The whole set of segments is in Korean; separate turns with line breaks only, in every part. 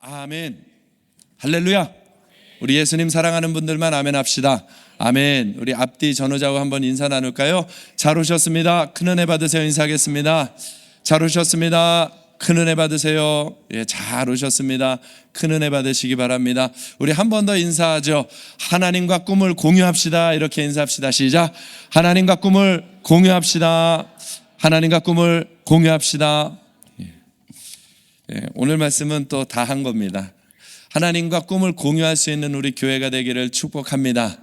아멘. 할렐루야. 우리 예수님 사랑하는 분들만 아멘 합시다. 아멘. 우리 앞뒤 전후좌우 한번 인사 나눌까요? 잘 오셨습니다. 큰 은혜 받으세요. 인사하겠습니다. 잘 오셨습니다. 큰 은혜 받으세요. 예, 잘 오셨습니다. 큰 은혜 받으시기 바랍니다. 우리 한 번 더 인사하죠. 하나님과 꿈을 공유합시다. 이렇게 인사합시다. 시작. 하나님과 꿈을 공유합시다. 하나님과 꿈을 공유합시다. 예, 오늘 말씀은 또 다 한 겁니다. 하나님과 꿈을 공유할 수 있는 우리 교회가 되기를 축복합니다.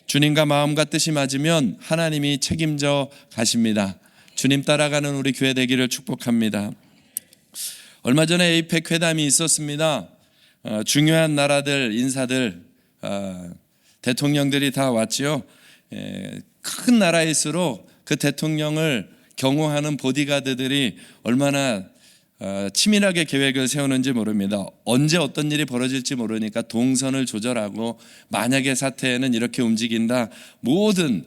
주님과 마음과 뜻이 맞으면 하나님이 책임져 가십니다. 주님 따라가는 우리 교회 되기를 축복합니다. 얼마 전에 에이펙 회담이 있었습니다. 중요한 나라들 인사들 대통령들이 다 왔죠. 큰 나라일수록 그 대통령을 경호하는 보디가드들이 얼마나 치밀하게 계획을 세우는지 모릅니다. 언제 어떤 일이 벌어질지 모르니까 동선을 조절하고 만약의 사태에는 이렇게 움직인다, 모든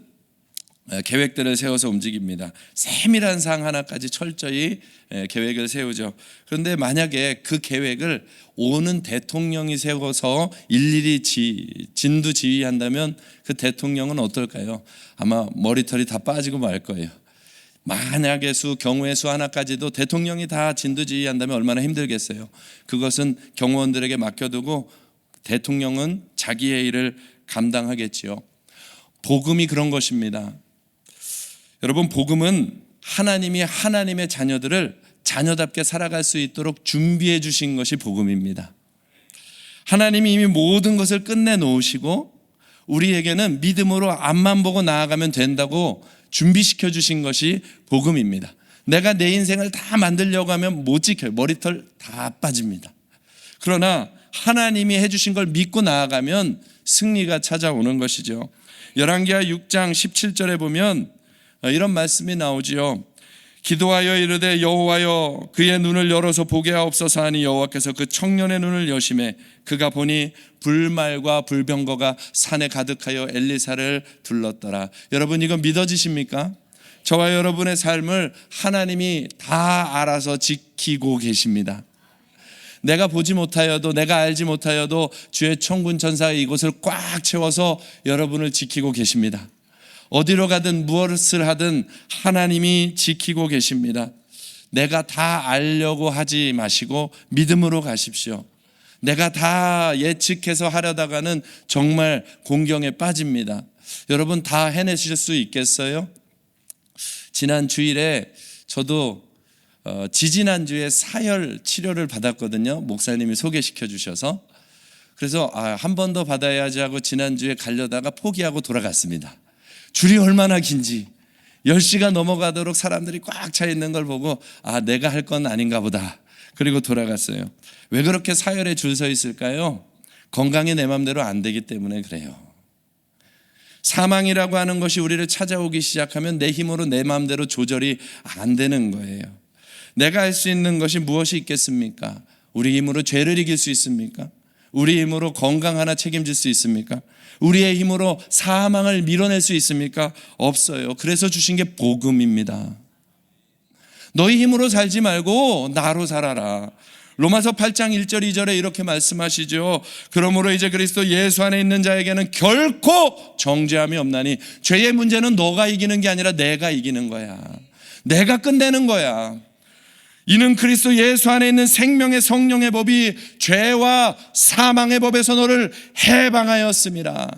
계획들을 세워서 움직입니다. 세밀한 사항 하나까지 철저히 계획을 세우죠. 그런데 만약에 그 계획을 오는 대통령이 세워서 일일이 진두지휘한다면 그 대통령은 어떨까요? 아마 머리털이 다 빠지고 말 거예요. 만약의 경우의 수 하나까지도 대통령이 다 진두지휘한다면 얼마나 힘들겠어요. 그것은 경호원들에게 맡겨두고 대통령은 자기의 일을 감당하겠지요. 복음이 그런 것입니다. 여러분, 복음은 하나님이 하나님의 자녀들을 자녀답게 살아갈 수 있도록 준비해 주신 것이 복음입니다. 하나님이 이미 모든 것을 끝내놓으시고 우리에게는 믿음으로 앞만 보고 나아가면 된다고 준비시켜 주신 것이 복음입니다. 내가 내 인생을 다 만들려고 하면 못 지켜요. 머리털 다 빠집니다. 그러나 하나님이 해주신 걸 믿고 나아가면 승리가 찾아오는 것이죠. 열왕기하 6장 17절에 보면 이런 말씀이 나오지요. 기도하여 이르되 여호와여 그의 눈을 열어서 보게 하옵소서 하니 여호와께서 그 청년의 눈을 여심해 그가 보니 불말과 불병거가 산에 가득하여 엘리사를 둘렀더라. 여러분, 이거 믿어지십니까? 저와 여러분의 삶을 하나님이 다 알아서 지키고 계십니다. 내가 보지 못하여도, 내가 알지 못하여도 주의 천군 천사가 이곳을 꽉 채워서 여러분을 지키고 계십니다. 어디로 가든 무엇을 하든 하나님이 지키고 계십니다. 내가 다 알려고 하지 마시고 믿음으로 가십시오. 내가 다 예측해서 하려다가는 정말 공경에 빠집니다. 여러분, 다 해내실 수 있겠어요? 지난 주일에 저도 지지난주에 사혈 치료를 받았거든요. 목사님이 소개시켜 주셔서. 그래서 한 번 더 받아야지 하고 지난주에 가려다가 포기하고 돌아갔습니다. 줄이 얼마나 긴지 10시가 넘어가도록 사람들이 꽉 차 있는 걸 보고 내가 할 건 아닌가 보다. 그리고 돌아갔어요. 왜 그렇게 사혈에 줄 서 있을까요? 건강이 내 맘대로 안 되기 때문에 그래요. 사망이라고 하는 것이 우리를 찾아오기 시작하면 내 힘으로 내 마음대로 조절이 안 되는 거예요. 내가 할 수 있는 것이 무엇이 있겠습니까? 우리 힘으로 죄를 이길 수 있습니까? 우리 힘으로 건강 하나 책임질 수 있습니까? 우리의 힘으로 사망을 밀어낼 수 있습니까? 없어요. 그래서 주신 게 복음입니다. 너희 힘으로 살지 말고 나로 살아라. 로마서 8장 1절 2절에 이렇게 말씀하시죠. 그러므로 이제 그리스도 예수 안에 있는 자에게는 결코 정죄함이 없나니. 죄의 문제는 너가 이기는 게 아니라 내가 이기는 거야. 내가 끝내는 거야. 이는 그리스도 예수 안에 있는 생명의 성령의 법이 죄와 사망의 법에서 너를 해방하였습니다.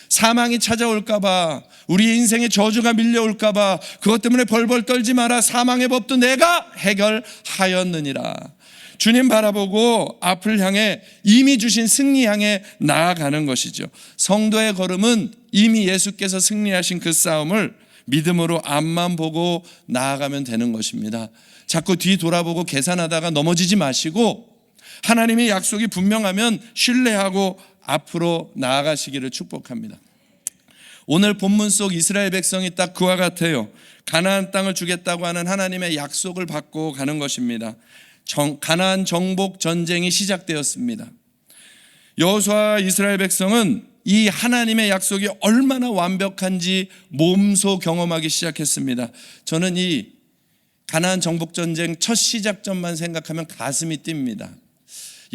사망이 찾아올까봐, 우리 인생에 저주가 밀려올까봐 그것 때문에 벌벌 떨지 마라. 사망의 법도 내가 해결하였느니라. 주님 바라보고 앞을 향해 이미 주신 승리 향해 나아가는 것이죠. 성도의 걸음은 이미 예수께서 승리하신 그 싸움을 믿음으로 앞만 보고 나아가면 되는 것입니다. 자꾸 뒤 돌아보고 계산하다가 넘어지지 마시고 하나님의 약속이 분명하면 신뢰하고 앞으로 나아가시기를 축복합니다. 오늘 본문 속 이스라엘 백성이 딱 그와 같아요. 가나안 땅을 주겠다고 하는 하나님의 약속을 받고 가는 것입니다. 가나안 정복 전쟁이 시작되었습니다. 여호수아와 이스라엘 백성은 이 하나님의 약속이 얼마나 완벽한지 몸소 경험하기 시작했습니다. 저는 이 가나안 정복 전쟁 첫 시작점만 생각하면 가슴이 뜁니다.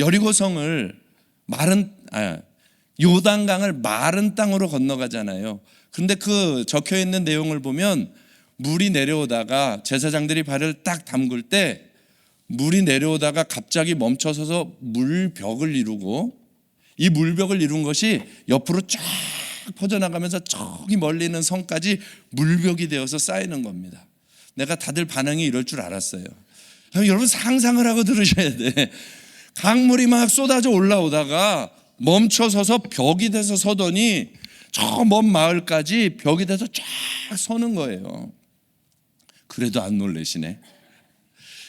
여리고성을 요단강을 마른 땅으로 건너가잖아요. 그런데 그 적혀 있는 내용을 보면 물이 내려오다가 제사장들이 발을 딱 담글 때 물이 내려오다가 갑자기 멈춰서서 물벽을 이루고, 이 물벽을 이룬 것이 옆으로 쫙 퍼져나가면서 저기 멀리 있는 성까지 물벽이 되어서 쌓이는 겁니다. 내가 다들 반응이 이럴 줄 알았어요. 여러분 상상을 하고 들으셔야 돼. 강물이 막 쏟아져 올라오다가 멈춰서서 벽이 돼서 서더니 저 먼 마을까지 벽이 돼서 쫙 서는 거예요. 그래도 안 놀라시네.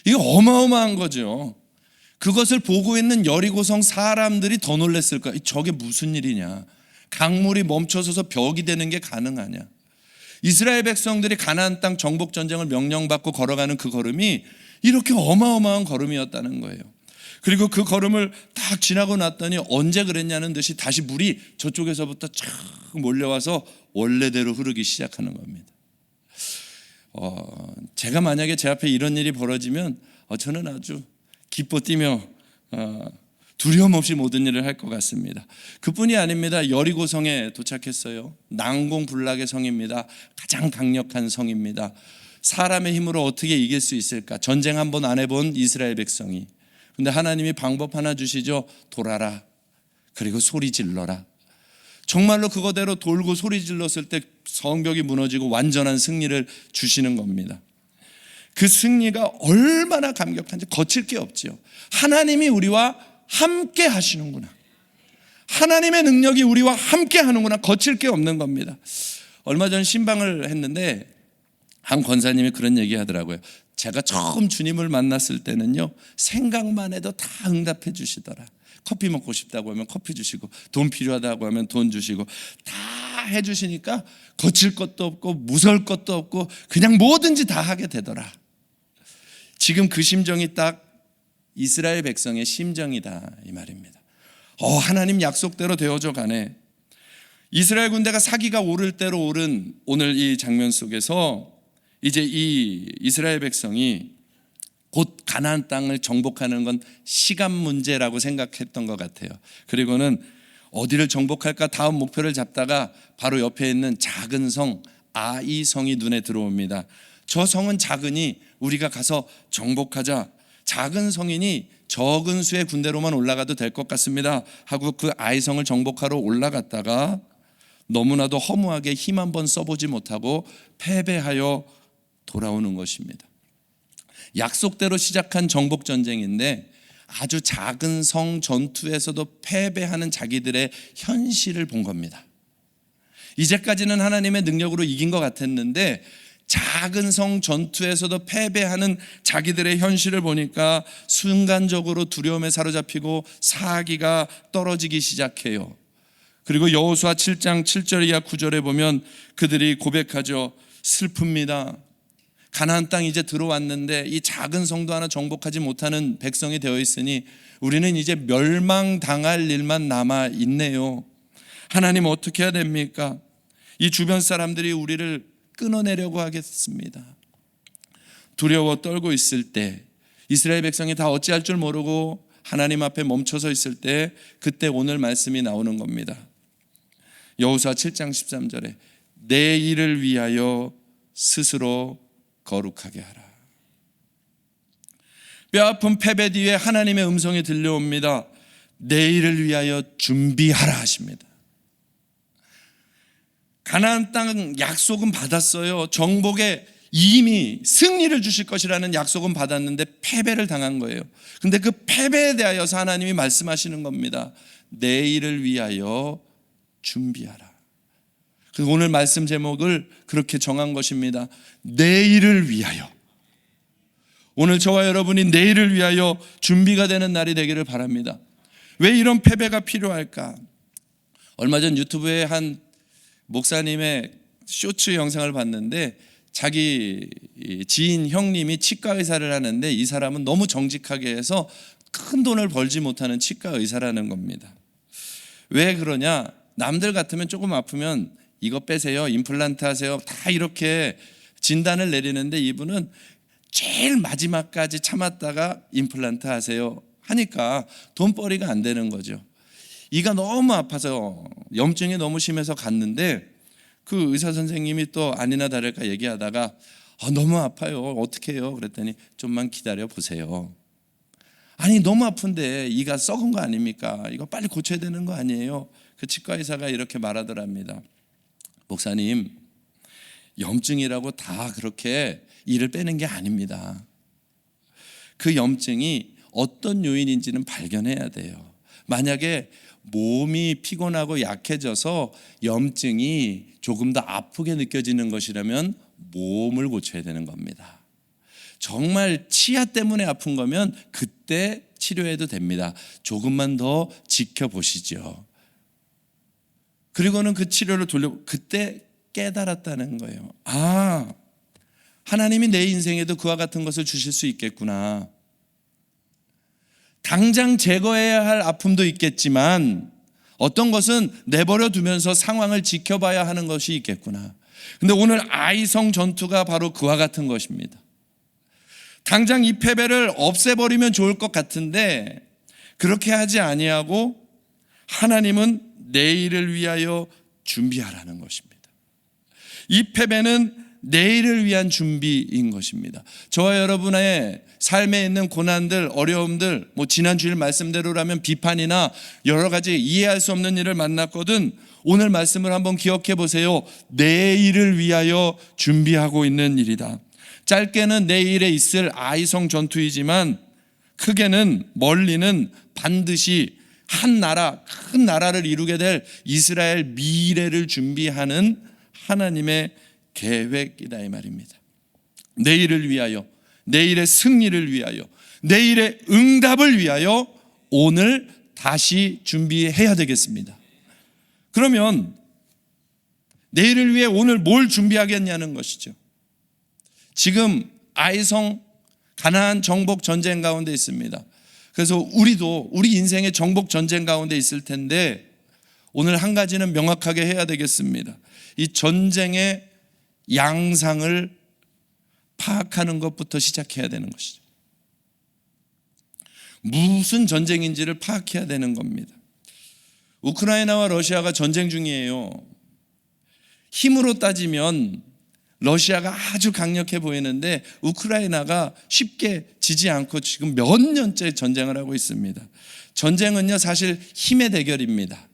이게 어마어마한 거죠. 그것을 보고 있는 여리고성 사람들이 더 놀랐을 거야. 저게 무슨 일이냐. 강물이 멈춰서서 벽이 되는 게 가능하냐. 이스라엘 백성들이 가나안 땅 정복 전쟁을 명령받고 걸어가는 그 걸음이 이렇게 어마어마한 걸음이었다는 거예요. 그리고 그 걸음을 딱 지나고 났더니 언제 그랬냐는 듯이 다시 물이 저쪽에서부터 쫙 몰려와서 원래대로 흐르기 시작하는 겁니다. 제가 만약에 제 앞에 이런 일이 벌어지면 저는 아주 기뻐 뛰며 두려움 없이 모든 일을 할 것 같습니다. 그뿐이 아닙니다. 여리고성에 도착했어요. 난공불락의 성입니다. 가장 강력한 성입니다. 사람의 힘으로 어떻게 이길 수 있을까? 전쟁 한번 안 해본 이스라엘 백성이. 근데 하나님이 방법 하나 주시죠. 돌아라. 그리고 소리 질러라. 정말로 그거대로 돌고 소리 질렀을 때 성벽이 무너지고 완전한 승리를 주시는 겁니다. 그 승리가 얼마나 감격한지 거칠 게 없지요. 하나님이 우리와 함께 하시는구나. 하나님의 능력이 우리와 함께 하는구나. 거칠 게 없는 겁니다. 얼마 전 신방을 했는데 한 권사님이 그런 얘기 하더라고요. 제가 처음 주님을 만났을 때는요, 생각만 해도 다 응답해 주시더라. 커피 먹고 싶다고 하면 커피 주시고, 돈 필요하다고 하면 돈 주시고, 다 해주시니까 거칠 것도 없고 무서울 것도 없고 그냥 뭐든지 다 하게 되더라. 지금 그 심정이 딱 이스라엘 백성의 심정이다 이 말입니다. 하나님 약속대로 되어져 가네. 이스라엘 군대가 사기가 오를 대로 오른 오늘 이 장면 속에서 이제 이 이스라엘 백성이 곧 가나안 땅을 정복하는 건 시간 문제라고 생각했던 것 같아요. 그리고는 어디를 정복할까 다음 목표를 잡다가 바로 옆에 있는 작은 성 아이 성이 눈에 들어옵니다. 저 성은 작으니 우리가 가서 정복하자. 작은 성이니 적은 수의 군대로만 올라가도 될 것 같습니다 하고 그 아이 성을 정복하러 올라갔다가 너무나도 허무하게 힘 한번 써보지 못하고 패배하여 돌아오는 것입니다. 약속대로 시작한 정복 전쟁인데 아주 작은 성 전투에서도 패배하는 자기들의 현실을 본 겁니다. 이제까지는 하나님의 능력으로 이긴 것 같았는데 작은 성 전투에서도 패배하는 자기들의 현실을 보니까 순간적으로 두려움에 사로잡히고 사기가 떨어지기 시작해요. 그리고 여호수아 7장 7절 이하 9절에 보면 그들이 고백하죠. 슬픕니다. 가나안 땅 이제 들어왔는데 이 작은 성도 하나 정복하지 못하는 백성이 되어 있으니 우리는 이제 멸망당할 일만 남아 있네요. 하나님 어떻게 해야 됩니까? 이 주변 사람들이 우리를 끊어내려고 하겠습니다. 두려워 떨고 있을 때 이스라엘 백성이 다 어찌할 줄 모르고 하나님 앞에 멈춰서 있을 때 그때 오늘 말씀이 나오는 겁니다. 여호수아 7장 13절에 내 일을 위하여 스스로 거룩하게 하라. 뼈아픈 패배 뒤에 하나님의 음성이 들려옵니다. 내일을 위하여 준비하라 하십니다. 가나안 땅 약속은 받았어요. 정복에 이미 승리를 주실 것이라는 약속은 받았는데 패배를 당한 거예요. 근데 그 패배에 대하여서 하나님이 말씀하시는 겁니다. 내일을 위하여 준비하라. 그래서 오늘 말씀 제목을 그렇게 정한 것입니다. 내일을 위하여. 오늘 저와 여러분이 내일을 위하여 준비가 되는 날이 되기를 바랍니다. 왜 이런 패배가 필요할까? 얼마 전 유튜브에 한 목사님의 쇼츠 영상을 봤는데 자기 지인 형님이 치과 의사를 하는데 이 사람은 너무 정직하게 해서 큰 돈을 벌지 못하는 치과 의사라는 겁니다. 왜 그러냐? 남들 같으면 조금 아프면 이거 빼세요, 임플란트 하세요, 다 이렇게 진단을 내리는데 이분은 제일 마지막까지 참았다가 임플란트 하세요, 하니까 돈벌이가 안 되는 거죠. 이가 너무 아파서 염증이 너무 심해서 갔는데 그 의사 선생님이 또 아니나 다를까 얘기하다가 너무 아파요. 어떻게 해요? 그랬더니 좀만 기다려 보세요. 아니 너무 아픈데 이가 썩은 거 아닙니까? 이거 빨리 고쳐야 되는 거 아니에요? 그 치과 의사가 이렇게 말하더랍니다. 목사님, 염증이라고 다 그렇게 이를 빼는 게 아닙니다. 그 염증이 어떤 요인인지는 발견해야 돼요. 만약에 몸이 피곤하고 약해져서 염증이 조금 더 아프게 느껴지는 것이라면 몸을 고쳐야 되는 겁니다. 정말 치아 때문에 아픈 거면 그때 치료해도 됩니다. 조금만 더 지켜보시죠. 그리고는 그 치료를 그때 깨달았다는 거예요. 하나님이 내 인생에도 그와 같은 것을 주실 수 있겠구나. 당장 제거해야 할 아픔도 있겠지만 어떤 것은 내버려 두면서 상황을 지켜봐야 하는 것이 있겠구나. 근데 오늘 아이성 전투가 바로 그와 같은 것입니다. 당장 이 패배를 없애버리면 좋을 것 같은데 그렇게 하지 아니하고 하나님은 내일을 위하여 준비하라는 것입니다. 이 패배는 내일을 위한 준비인 것입니다. 저와 여러분의 삶에 있는 고난들, 어려움들, 지난 주일 말씀대로라면 비판이나 여러 가지 이해할 수 없는 일을 만났거든 오늘 말씀을 한번 기억해 보세요. 내일을 위하여 준비하고 있는 일이다. 짧게는 내일에 있을 아이성 전투이지만 크게는 멀리는 반드시 한 나라, 큰 나라를 이루게 될 이스라엘 미래를 준비하는 하나님의 계획이다 이 말입니다. 내일을 위하여, 내일의 승리를 위하여, 내일의 응답을 위하여 오늘 다시 준비해야 되겠습니다. 그러면 내일을 위해 오늘 뭘 준비하겠냐는 것이죠. 지금 아이성 가나안 정복 전쟁 가운데 있습니다. 그래서 우리도 우리 인생의 정복 전쟁 가운데 있을 텐데 오늘 한 가지는 명확하게 해야 되겠습니다. 이 전쟁의 양상을 파악하는 것부터 시작해야 되는 것이죠. 무슨 전쟁인지를 파악해야 되는 겁니다. 우크라이나와 러시아가 전쟁 중이에요. 힘으로 따지면 러시아가 아주 강력해 보이는데 우크라이나가 쉽게 지지 않고 지금 몇 년째 전쟁을 하고 있습니다. 전쟁은요 사실 힘의 대결입니다.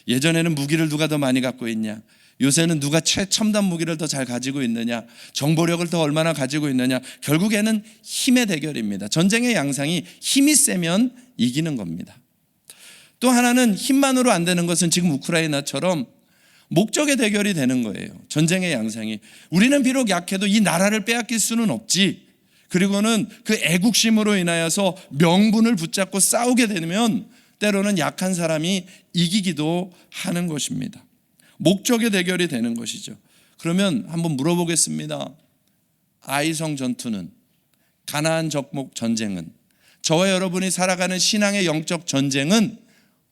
예전에는 무기를 누가 더 많이 갖고 있냐, 요새는 누가 최첨단 무기를 더 잘 가지고 있느냐, 정보력을 더 얼마나 가지고 있느냐, 결국에는 힘의 대결입니다. 전쟁의 양상이 힘이 세면 이기는 겁니다. 또 하나는 힘만으로 안 되는 것은 지금 우크라이나처럼 목적의 대결이 되는 거예요. 전쟁의 양상이 우리는 비록 약해도 이 나라를 빼앗길 수는 없지. 그리고는 그 애국심으로 인하여서 명분을 붙잡고 싸우게 되면 때로는 약한 사람이 이기기도 하는 것입니다. 목적의 대결이 되는 것이죠. 그러면 한번 물어보겠습니다. 아이성 전투는, 가나안 정복 전쟁은, 저와 여러분이 살아가는 신앙의 영적 전쟁은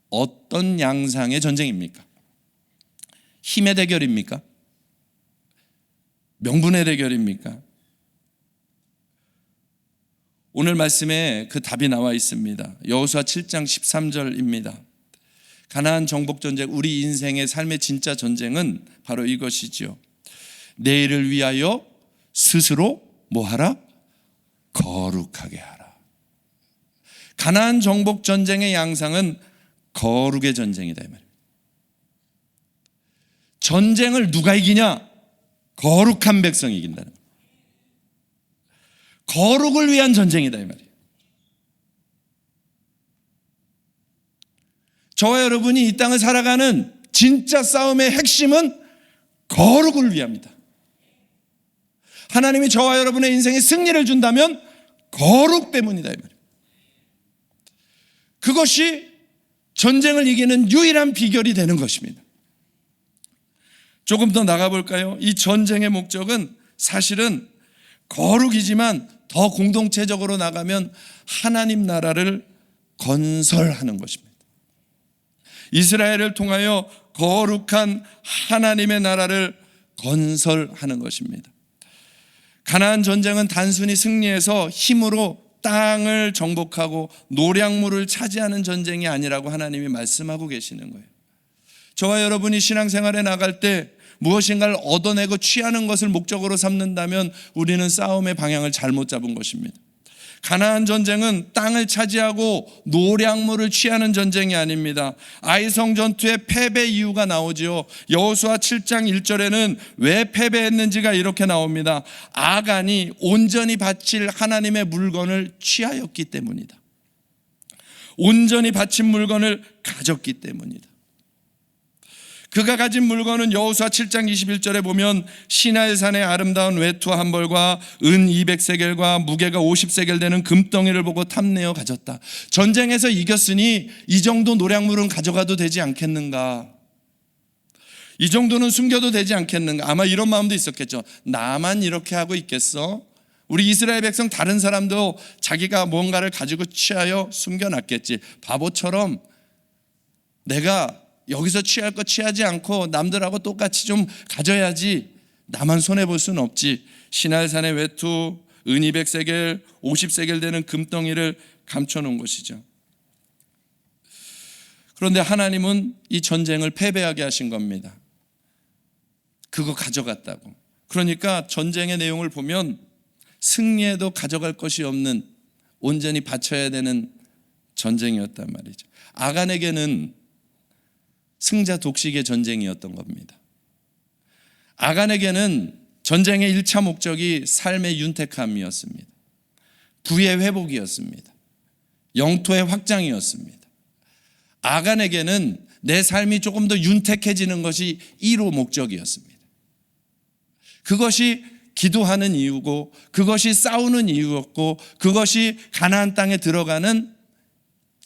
어떤 양상의 전쟁입니까? 힘의 대결입니까? 명분의 대결입니까? 오늘 말씀에 그 답이 나와 있습니다. 여호수아 7장 13절입니다. 가나안 정복 전쟁, 우리 인생의 삶의 진짜 전쟁은 바로 이것이죠. 내일을 위하여 스스로 뭐하라? 거룩하게 하라. 가나안 정복 전쟁의 양상은 거룩의 전쟁이다 이 말입니다. 전쟁을 누가 이기냐? 거룩한 백성이 이긴다는 거예요. 거룩을 위한 전쟁이다 이 말이에요. 저와 여러분이 이 땅을 살아가는 진짜 싸움의 핵심은 거룩을 위함이다. 하나님이 저와 여러분의 인생에 승리를 준다면 거룩 때문이다 이 말이에요. 그것이 전쟁을 이기는 유일한 비결이 되는 것입니다. 조금 더 나가볼까요? 이 전쟁의 목적은 사실은 거룩이지만 더 공동체적으로 나가면 하나님 나라를 건설하는 것입니다. 이스라엘을 통하여 거룩한 하나님의 나라를 건설하는 것입니다. 가나안 전쟁은 단순히 승리해서 힘으로 땅을 정복하고 노량물을 차지하는 전쟁이 아니라고 하나님이 말씀하고 계시는 거예요. 저와 여러분이 신앙생활에 나갈 때 무엇인가를 얻어내고 취하는 것을 목적으로 삼는다면 우리는 싸움의 방향을 잘못 잡은 것입니다. 가나안 전쟁은 땅을 차지하고 노량물을 취하는 전쟁이 아닙니다. 아이성 전투의 패배 이유가 나오지요. 여호수아 7장 1절에는 왜 패배했는지가 이렇게 나옵니다. 아간이 온전히 바칠 하나님의 물건을 취하였기 때문이다. 온전히 바친 물건을 가졌기 때문이다. 그가 가진 물건은 여호수아 7장 21절에 보면 시나이산의 아름다운 외투 한 벌과 은 200세겔과 무게가 50세겔 되는 금덩이를 보고 탐내어 가졌다. 전쟁에서 이겼으니 이 정도 노량물은 가져가도 되지 않겠는가? 이 정도는 숨겨도 되지 않겠는가? 아마 이런 마음도 있었겠죠. 나만 이렇게 하고 있겠어? 우리 이스라엘 백성 다른 사람도 자기가 뭔가를 가지고 취하여 숨겨놨겠지. 바보처럼 내가 여기서 취할 거 취하지 않고 남들하고 똑같이 좀 가져야지, 나만 손해볼 수는 없지. 시날산의 외투, 은 200세겔, 50세겔 되는 금덩이를 감춰놓은 것이죠. 그런데 하나님은 이 전쟁을 패배하게 하신 겁니다. 그거 가져갔다고. 그러니까 전쟁의 내용을 보면 승리에도 가져갈 것이 없는, 온전히 바쳐야 되는 전쟁이었단 말이죠. 아간에게는 승자 독식의 전쟁이었던 겁니다. 아간에게는 전쟁의 1차 목적이 삶의 윤택함이었습니다. 부의 회복이었습니다. 영토의 확장이었습니다. 아간에게는 내 삶이 조금 더 윤택해지는 것이 1호 목적이었습니다. 그것이 기도하는 이유고, 그것이 싸우는 이유였고, 그것이 가나안 땅에 들어가는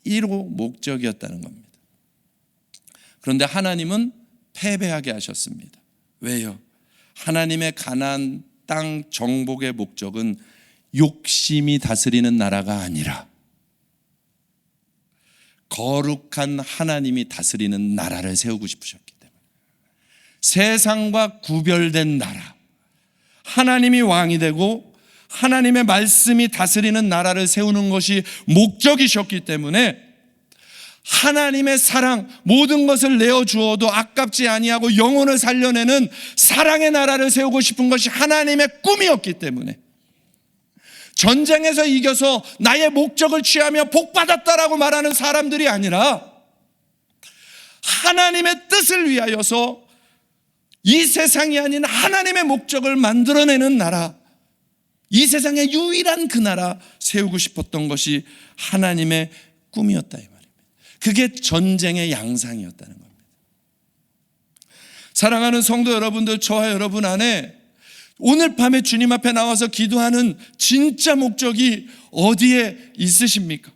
1호 목적이었다는 겁니다. 그런데 하나님은 패배하게 하셨습니다. 왜요? 하나님의 가나안 땅 정복의 목적은 욕심이 다스리는 나라가 아니라 거룩한 하나님이 다스리는 나라를 세우고 싶으셨기 때문에, 세상과 구별된 나라, 하나님이 왕이 되고 하나님의 말씀이 다스리는 나라를 세우는 것이 목적이셨기 때문에 하나님의 사랑, 모든 것을 내어주어도 아깝지 아니하고 영혼을 살려내는 사랑의 나라를 세우고 싶은 것이 하나님의 꿈이었기 때문에, 전쟁에서 이겨서 나의 목적을 취하며 복받았다라고 말하는 사람들이 아니라 하나님의 뜻을 위하여서 이 세상이 아닌 하나님의 목적을 만들어내는 나라, 이 세상의 유일한 그 나라 세우고 싶었던 것이 하나님의 꿈이었다, 이 말입니다. 그게 전쟁의 양상이었다는 겁니다. 사랑하는 성도 여러분들, 저와 여러분 안에 오늘 밤에 주님 앞에 나와서 기도하는 진짜 목적이 어디에 있으십니까?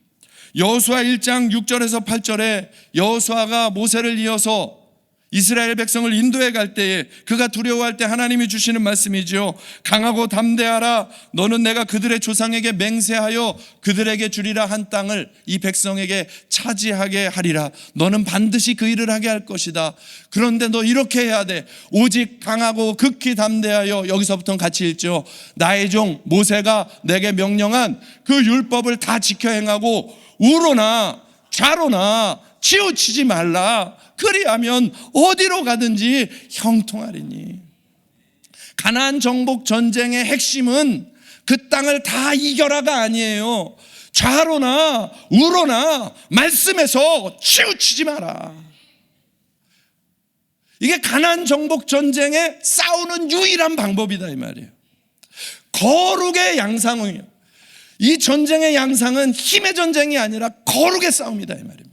여호수아 1장 6절에서 8절에 여호수아가 모세를 이어서 이스라엘 백성을 인도해 갈 때에 그가 두려워할 때 하나님이 주시는 말씀이지요. 강하고 담대하라. 너는 내가 그들의 조상에게 맹세하여 그들에게 주리라 한 땅을 이 백성에게 차지하게 하리라. 너는 반드시 그 일을 하게 할 것이다. 그런데 너 이렇게 해야 돼. 오직 강하고 극히 담대하여, 여기서부터는 같이 읽죠. 나의 종 모세가 내게 명령한 그 율법을 다 지켜 행하고 우로나 좌로나 치우치지 말라. 그리하면 어디로 가든지 형통하리니. 가나안 정복 전쟁의 핵심은 그 땅을 다 이겨라가 아니에요. 좌로나 우로나 말씀에서 치우치지 마라. 이게 가나안 정복 전쟁에 싸우는 유일한 방법이다, 이 말이에요. 거룩의 양상이에요. 이 전쟁의 양상은 힘의 전쟁이 아니라 거룩의 싸움이다, 이 말입니다.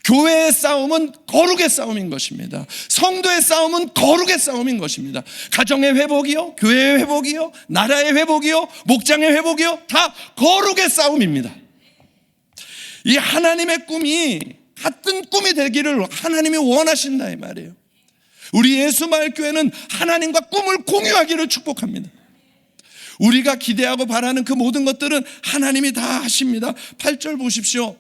교회의 싸움은 거룩의 싸움인 것입니다. 성도의 싸움은 거룩의 싸움인 것입니다. 가정의 회복이요, 교회의 회복이요, 나라의 회복이요, 목장의 회복이요, 다 거룩의 싸움입니다. 이 하나님의 꿈이 같은 꿈이 되기를 하나님이 원하신다, 이 말이에요. 우리 예수마을교회는 하나님과 꿈을 공유하기를 축복합니다. 우리가 기대하고 바라는 그 모든 것들은 하나님이 다 하십니다. 8절 보십시오.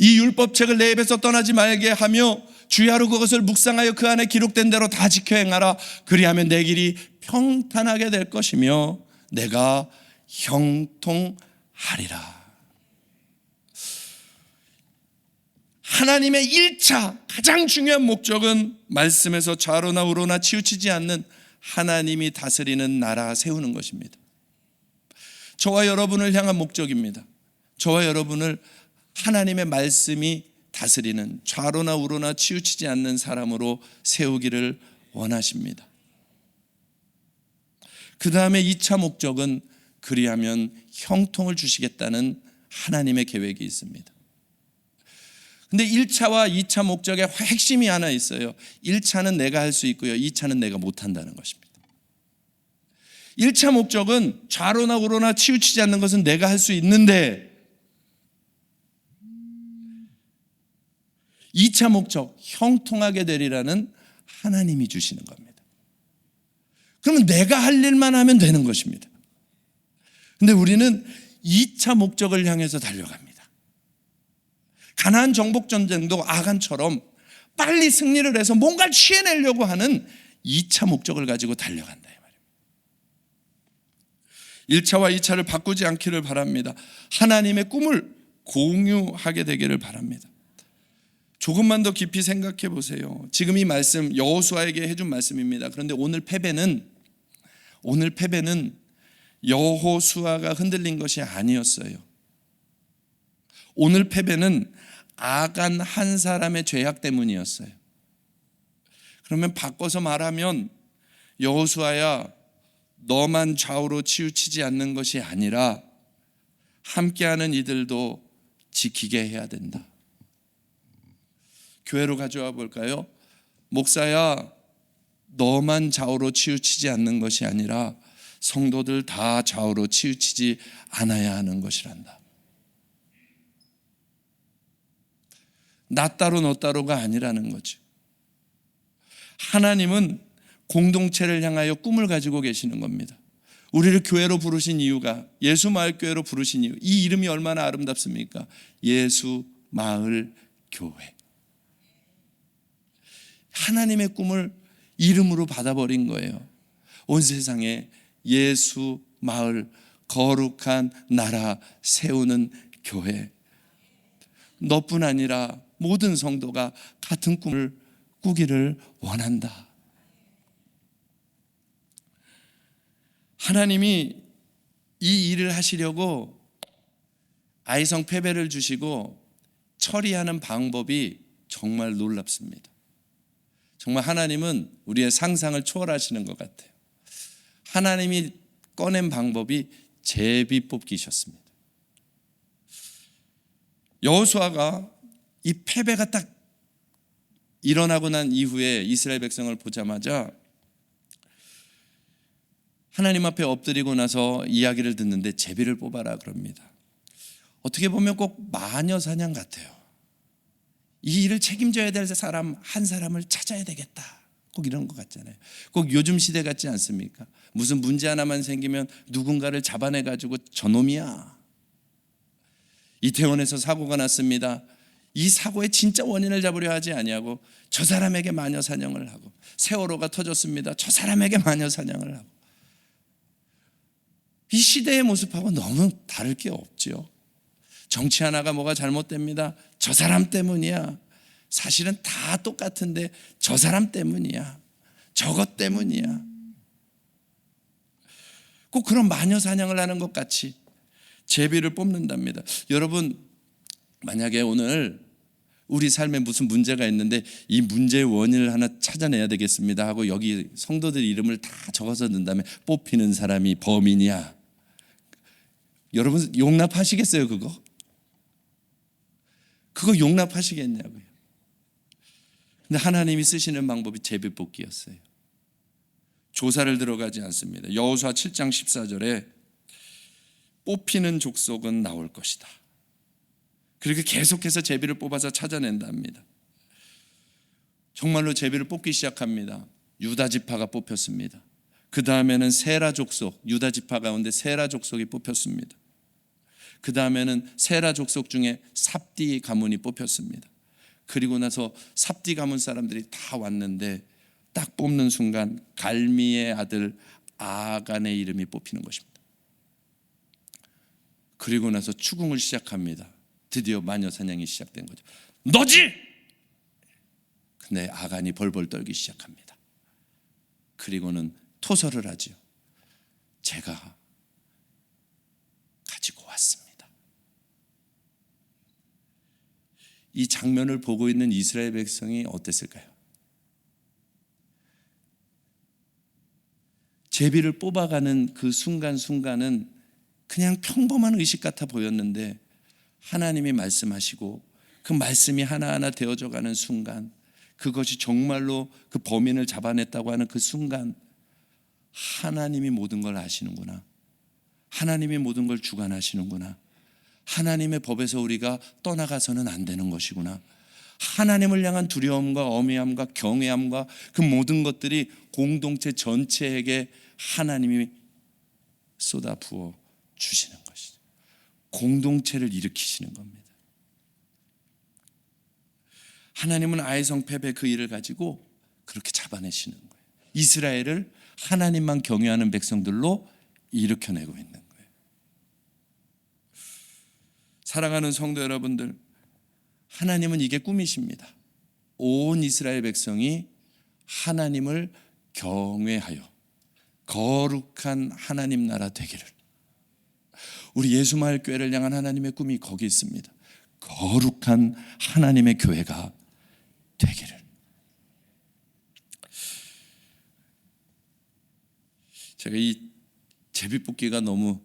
이 율법책을 내 입에서 떠나지 말게 하며 주야로 그것을 묵상하여 그 안에 기록된 대로 다 지켜 행하라. 그리하면 내 길이 평탄하게 될 것이며 내가 형통하리라. 하리라. 하나님의 1차 가장 중요한 목적은 말씀에서 좌로나 우로나 치우치지 않는 하나님이 다스리는 나라 세우는 것입니다. 저와 여러분을 향한 목적입니다. 저와 여러분을 하나님의 말씀이 다스리는 좌로나 우로나 치우치지 않는 사람으로 세우기를 원하십니다. 그 다음에 2차 목적은 그리하면 형통을 주시겠다는 하나님의 계획이 있습니다. 근데 1차와 2차 목적의 핵심이 하나 있어요. 1차는 내가 할 수 있고요, 2차는 내가 못한다는 것입니다. 1차 목적은 좌로나 우로나 치우치지 않는 것은 내가 할 수 있는데, 2차 목적 형통하게 되리라는 하나님이 주시는 겁니다. 그러면 내가 할 일만 하면 되는 것입니다. 근데 우리는 2차 목적을 향해서 달려갑니다. 가나안 정복 전쟁도 아간처럼 빨리 승리를 해서 뭔가를 취해내려고 하는 2차 목적을 가지고 달려간다 이 말입니다. 1차와 2차를 바꾸지 않기를 바랍니다. 하나님의 꿈을 공유하게 되기를 바랍니다. 조금만 더 깊이 생각해 보세요. 지금 이 말씀 여호수아에게 해준 말씀입니다. 그런데 오늘 패배는 여호수아가 흔들린 것이 아니었어요. 오늘 패배는 아간 한 사람의 죄악 때문이었어요. 그러면 바꿔서 말하면 여호수아야, 너만 좌우로 치우치지 않는 것이 아니라 함께하는 이들도 지키게 해야 된다. 교회로 가져와 볼까요? 목사야, 너만 좌우로 치우치지 않는 것이 아니라 성도들 다 좌우로 치우치지 않아야 하는 것이란다. 나 따로 너 따로가 아니라는 거죠. 하나님은 공동체를 향하여 꿈을 가지고 계시는 겁니다. 우리를 교회로 부르신 이유가, 예수 마을 교회로 부르신 이유, 이 이름이 얼마나 아름답습니까? 예수 마을 교회. 하나님의 꿈을 이름으로 받아버린 거예요. 온 세상에 예수 마을, 거룩한 나라 세우는 교회. 너뿐 아니라 모든 성도가 같은 꿈을 꾸기를 원한다. 하나님이 이 일을 하시려고 아이성 패배를 주시고 처리하는 방법이 정말 놀랍습니다. 정말 하나님은 우리의 상상을 초월하시는 것 같아요. 하나님이 꺼낸 방법이 제비 뽑기셨습니다. 여호수아가 이 패배가 딱 일어나고 난 이후에 이스라엘 백성을 보자마자 하나님 앞에 엎드리고 나서 이야기를 듣는데 제비를 뽑아라 그럽니다. 어떻게 보면 꼭 마녀 사냥 같아요. 이 일을 책임져야 될 사람 한 사람을 찾아야 되겠다. 꼭 이런 것 같잖아요. 꼭 요즘 시대 같지 않습니까? 무슨 문제 하나만 생기면 누군가를 잡아내가지고 저놈이야. 이태원에서 사고가 났습니다. 이 사고의 진짜 원인을 잡으려 하지 아니하고 저 사람에게 마녀 사냥을 하고, 세월호가 터졌습니다. 저 사람에게 마녀 사냥을 하고. 이 시대의 모습하고 너무 다를 게 없죠. 정치 하나가 뭐가 잘못됩니다. 저 사람 때문이야. 사실은 다 똑같은데 저 사람 때문이야. 저것 때문이야. 꼭 그런 마녀 사냥을 하는 것 같이 제비를 뽑는답니다. 여러분, 만약에 오늘 우리 삶에 무슨 문제가 있는데 이 문제의 원인을 하나 찾아내야 되겠습니다 하고 여기 성도들 이름을 다 적어서 넣은 다음에 뽑히는 사람이 범인이야. 여러분 용납하시겠어요? 그거 용납하시겠냐고요. 근데 하나님이 쓰시는 방법이 제비 뽑기였어요. 조사를 들어가지 않습니다. 여호수아 7장 14절에 뽑히는 족속은 나올 것이다. 그렇게 계속해서 제비를 뽑아서 찾아낸답니다. 정말로 제비를 뽑기 시작합니다. 유다 지파가 뽑혔습니다. 그 다음에는 세라 족속, 유다 지파 가운데 세라 족속이 뽑혔습니다. 그 다음에는 세라 족속 중에 삽디 가문이 뽑혔습니다. 그리고 나서 삽디 가문 사람들이 다 왔는데 딱 뽑는 순간 갈미의 아들 아간의 이름이 뽑히는 것입니다. 그리고 나서 추궁을 시작합니다. 드디어 마녀 사냥이 시작된 거죠. 너지! 근데 아간이 벌벌 떨기 시작합니다. 그리고는 토설을 하지요. 제가 가지고 왔습니다. 이 장면을 보고 있는 이스라엘 백성이 어땠을까요? 제비를 뽑아가는 그 순간순간은 그냥 평범한 의식 같아 보였는데 하나님이 말씀하시고 그 말씀이 하나하나 되어져 가는 순간, 그것이 정말로 그 범인을 잡아냈다고 하는 그 순간, 하나님이 모든 걸 아시는구나, 하나님이 모든 걸 주관하시는구나, 하나님의 법에서 우리가 떠나가서는 안 되는 것이구나, 하나님을 향한 두려움과 어미함과 경외함과 그 모든 것들이 공동체 전체에게 하나님이 쏟아 부어 주시는 것이죠. 공동체를 일으키시는 겁니다. 하나님은 아이성 패배 그 일을 가지고 그렇게 잡아내시는 거예요. 이스라엘을 하나님만 경외하는 백성들로 일으켜내고 있는 거예요. 사랑하는 성도 여러분들, 하나님은 이게 꿈이십니다. 온 이스라엘 백성이 하나님을 경외하여 거룩한 하나님 나라 되기를. 우리 예수마을 교회를 향한 하나님의 꿈이 거기 있습니다. 거룩한 하나님의 교회가 되기를. 제가 이 제비뽑기가 너무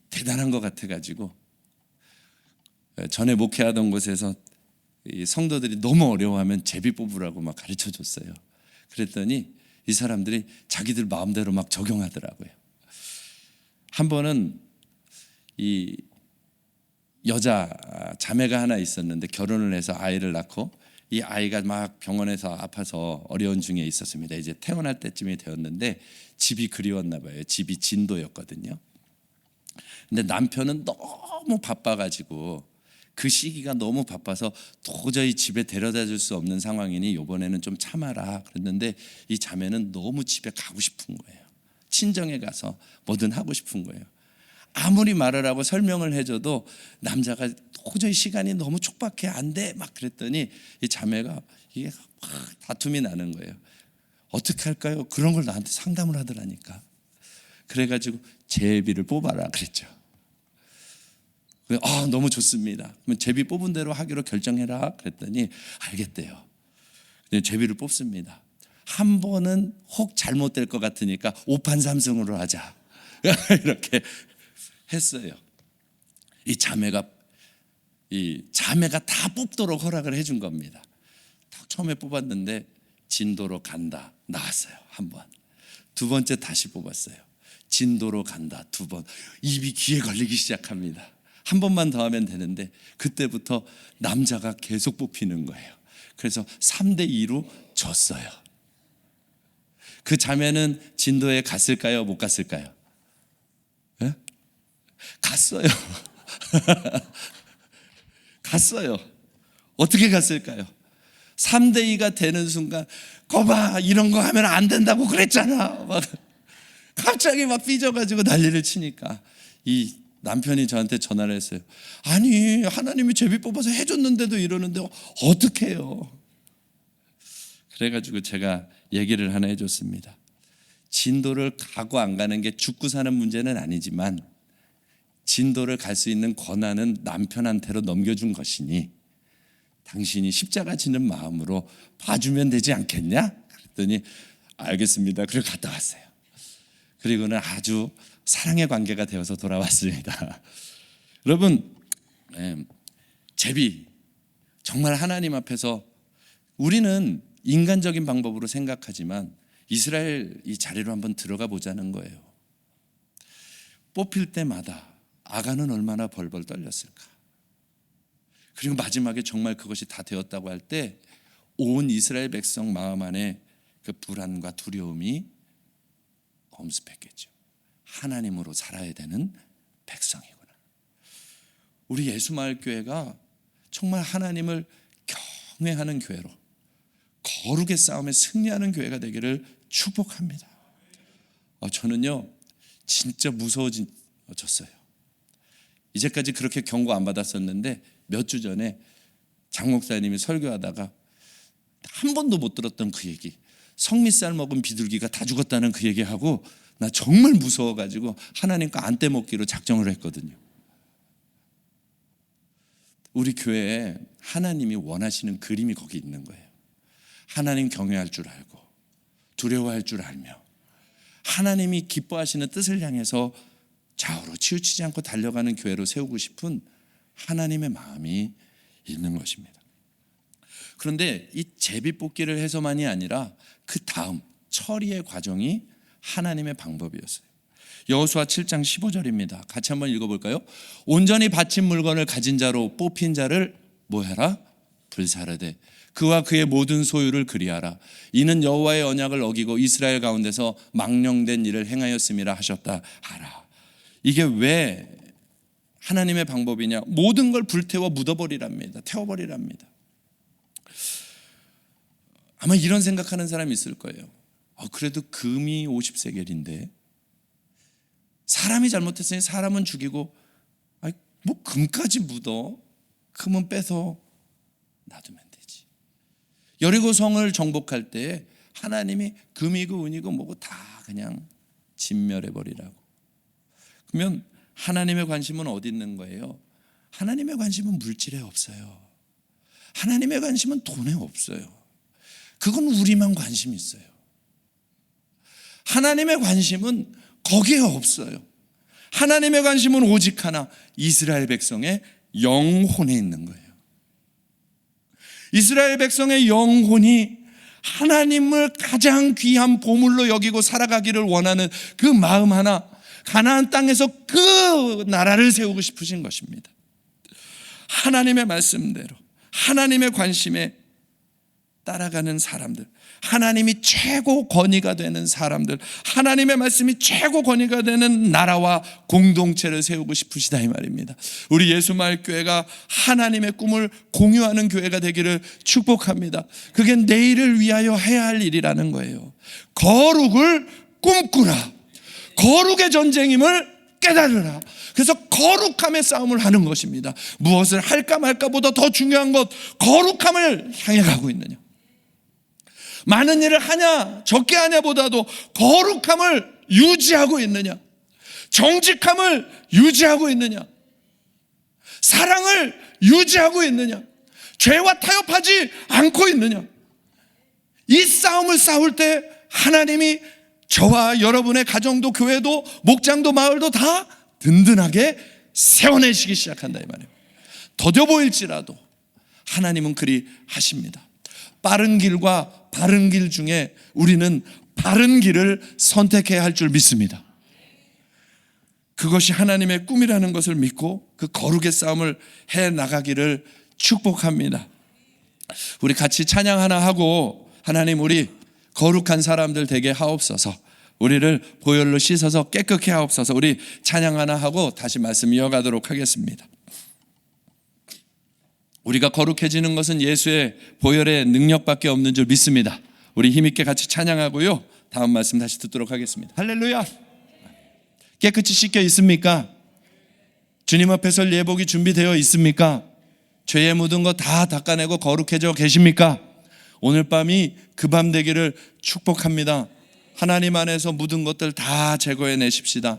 대단한 것 같아가지고 전에 목회하던 곳에서 이 성도들이 너무 어려워하면 제비 뽑으라고 막 가르쳐 줬어요. 그랬더니 이 사람들이 자기들 마음대로 막 적용하더라고요. 한 번은 이 여자 자매가 하나 있었는데 결혼을 해서 아이를 낳고 이 아이가 막 병원에서 아파서 어려운 중에 있었습니다. 이제 태어날 때쯤이 되었는데 집이 그리웠나 봐요. 집이 진도였거든요. 근데 남편은 너무 바빠가지고 그 시기가 너무 바빠서 도저히 집에 데려다 줄 수 없는 상황이니 이번에는 좀 참아라 그랬는데 이 자매는 너무 집에 가고 싶은 거예요. 친정에 가서 뭐든 하고 싶은 거예요. 아무리 말을 하고 설명을 해줘도 남자가 도저히 시간이 너무 촉박해, 안 돼 막 그랬더니 이 자매가 이게 막 다툼이 나는 거예요. 어떻게 할까요? 그런 걸 나한테 상담을 하더라니까. 그래가지고 제비를 뽑아라 그랬죠. 너무 좋습니다. 그러면 제비 뽑은 대로 하기로 결정해라 그랬더니 알겠대요. 제비를 뽑습니다. 한 번은 혹 잘못될 것 같으니까 5판 3승으로 하자 이렇게 했어요. 이 자매가 다 뽑도록 허락을 해준 겁니다. 딱 처음에 뽑았는데 진도로 간다 나왔어요. 한 번. 두 번째 다시 뽑았어요. 진도로 간다 두 번. 입이 귀에 걸리기 시작합니다. 한 번만 더 하면 되는데 그때부터 남자가 계속 뽑히는 거예요. 그래서 3대2로 졌어요. 그 자매는 진도에 갔을까요? 못 갔을까요? 네? 갔어요. 갔어요. 어떻게 갔을까요? 3대2가 되는 순간 거봐 이런 거 하면 안 된다고 그랬잖아 막 갑자기 막 삐져가지고 난리를 치니까 이 남편이 저한테 전화를 했어요. 아니 하나님이 제비 뽑아서 해줬는데도 이러는데 어떻게 해요? 그래가지고 제가 얘기를 하나 해줬습니다. 진도를 가고 안 가는 게 죽고 사는 문제는 아니지만 진도를 갈 수 있는 권한은 남편한테로 넘겨준 것이니 당신이 십자가 지는 마음으로 봐주면 되지 않겠냐? 그랬더니 알겠습니다. 그리고 갔다 왔어요. 그리고는 아주 사랑의 관계가 되어서 돌아왔습니다. 여러분, 제비 정말 하나님 앞에서 우리는 인간적인 방법으로 생각하지만 이스라엘 이 자리로 한번 들어가 보자는 거예요. 뽑힐 때마다 아간은 얼마나 벌벌 떨렸을까. 그리고 마지막에 정말 그것이 다 되었다고 할 때 온 이스라엘 백성 마음 안에 그 불안과 두려움이 엄습했겠죠. 하나님으로 살아야 되는 백성이구나. 우리 예수마을교회가 정말 하나님을 경외하는 교회로 거룩의 싸움에 승리하는 교회가 되기를 축복합니다. 저는요 진짜 줬어요. 이제까지 그렇게 경고 안 받았었는데 몇 주 전에 장 목사님이 설교하다가 한 번도 못 들었던 그 얘기, 성미쌀 먹은 비둘기가 다 죽었다는 그 얘기하고 나 정말 무서워가지고 하나님과 안 떼먹기로 작정을 했거든요. 우리 교회에 하나님이 원하시는 그림이 거기 있는 거예요. 하나님 경외할 줄 알고 두려워할 줄 알며 하나님이 기뻐하시는 뜻을 향해서 좌우로 치우치지 않고 달려가는 교회로 세우고 싶은 하나님의 마음이 있는 것입니다. 그런데 이 제비뽑기를 해서만이 아니라 그 다음 처리의 과정이 하나님의 방법이었어요. 여호수아 7장 15절입니다. 같이 한번 읽어볼까요? 온전히 바친 물건을 가진 자로 뽑힌 자를 뭐해라? 불사르되 그와 그의 모든 소유를 그리하라. 이는 여호와의 언약을 어기고 이스라엘 가운데서 망령된 일을 행하였음이라 하셨다 하라. 이게 왜 하나님의 방법이냐? 모든 걸 불태워 묻어버리랍니다. 태워버리랍니다. 아마 이런 생각하는 사람이 있을 거예요. 그래도 금이 50세겔인데 사람이 잘못했으니 사람은 죽이고 뭐 금까지 묻어? 금은 빼서 놔두면 되지. 여리고 성을 정복할 때 하나님이 금이고 은이고 뭐고 다 그냥 진멸해버리라고. 그러면 하나님의 관심은 어디 있는 거예요? 하나님의 관심은 물질에 없어요. 하나님의 관심은 돈에 없어요. 그건 우리만 관심이 있어요. 하나님의 관심은 거기에 없어요. 하나님의 관심은 오직 하나, 이스라엘 백성의 영혼에 있는 거예요. 이스라엘 백성의 영혼이 하나님을 가장 귀한 보물로 여기고 살아가기를 원하는 그 마음 하나, 가나안 땅에서 그 나라를 세우고 싶으신 것입니다. 하나님의 말씀대로 하나님의 관심에 따라가는 사람들, 하나님이 최고 권위가 되는 사람들, 하나님의 말씀이 최고 권위가 되는 나라와 공동체를 세우고 싶으시다 이 말입니다. 우리 예수마을교회가 하나님의 꿈을 공유하는 교회가 되기를 축복합니다. 그게 내일을 위하여 해야 할 일이라는 거예요. 거룩을 꿈꾸라. 거룩의 전쟁임을 깨달으라. 그래서 거룩함의 싸움을 하는 것입니다. 무엇을 할까 말까 보다 더 중요한 것, 거룩함을 향해 가고 있느냐. 많은 일을 하냐 적게 하냐 보다도 거룩함을 유지하고 있느냐, 정직함을 유지하고 있느냐, 사랑을 유지하고 있느냐, 죄와 타협하지 않고 있느냐. 이 싸움을 싸울 때 하나님이 저와 여러분의 가정도 교회도 목장도 마을도 다 든든하게 세워내시기 시작한다 이 말이에요. 더뎌 보일지라도 하나님은 그리 하십니다. 빠른 길과 바른 길 중에 우리는 바른 길을 선택해야 할 줄 믿습니다. 그것이 하나님의 꿈이라는 것을 믿고 그 거룩의 싸움을 해 나가기를 축복합니다. 우리 같이 찬양 하나 하고, 하나님 우리 거룩한 사람들 되게 하옵소서, 우리를 보혈로 씻어서 깨끗게 하옵소서. 우리 찬양 하나 하고 다시 말씀 이어가도록 하겠습니다. 우리가 거룩해지는 것은 예수의 보혈의 능력밖에 없는 줄 믿습니다. 우리 힘있게 같이 찬양하고요, 다음 말씀 다시 듣도록 하겠습니다. 할렐루야. 깨끗이 씻겨 있습니까? 주님 앞에 설 예복이 준비되어 있습니까? 죄에 묻은 거 다 닦아내고 거룩해져 계십니까? 오늘 밤이 그 밤 되기를 축복합니다. 하나님 안에서 묻은 것들 다 제거해 내십시다.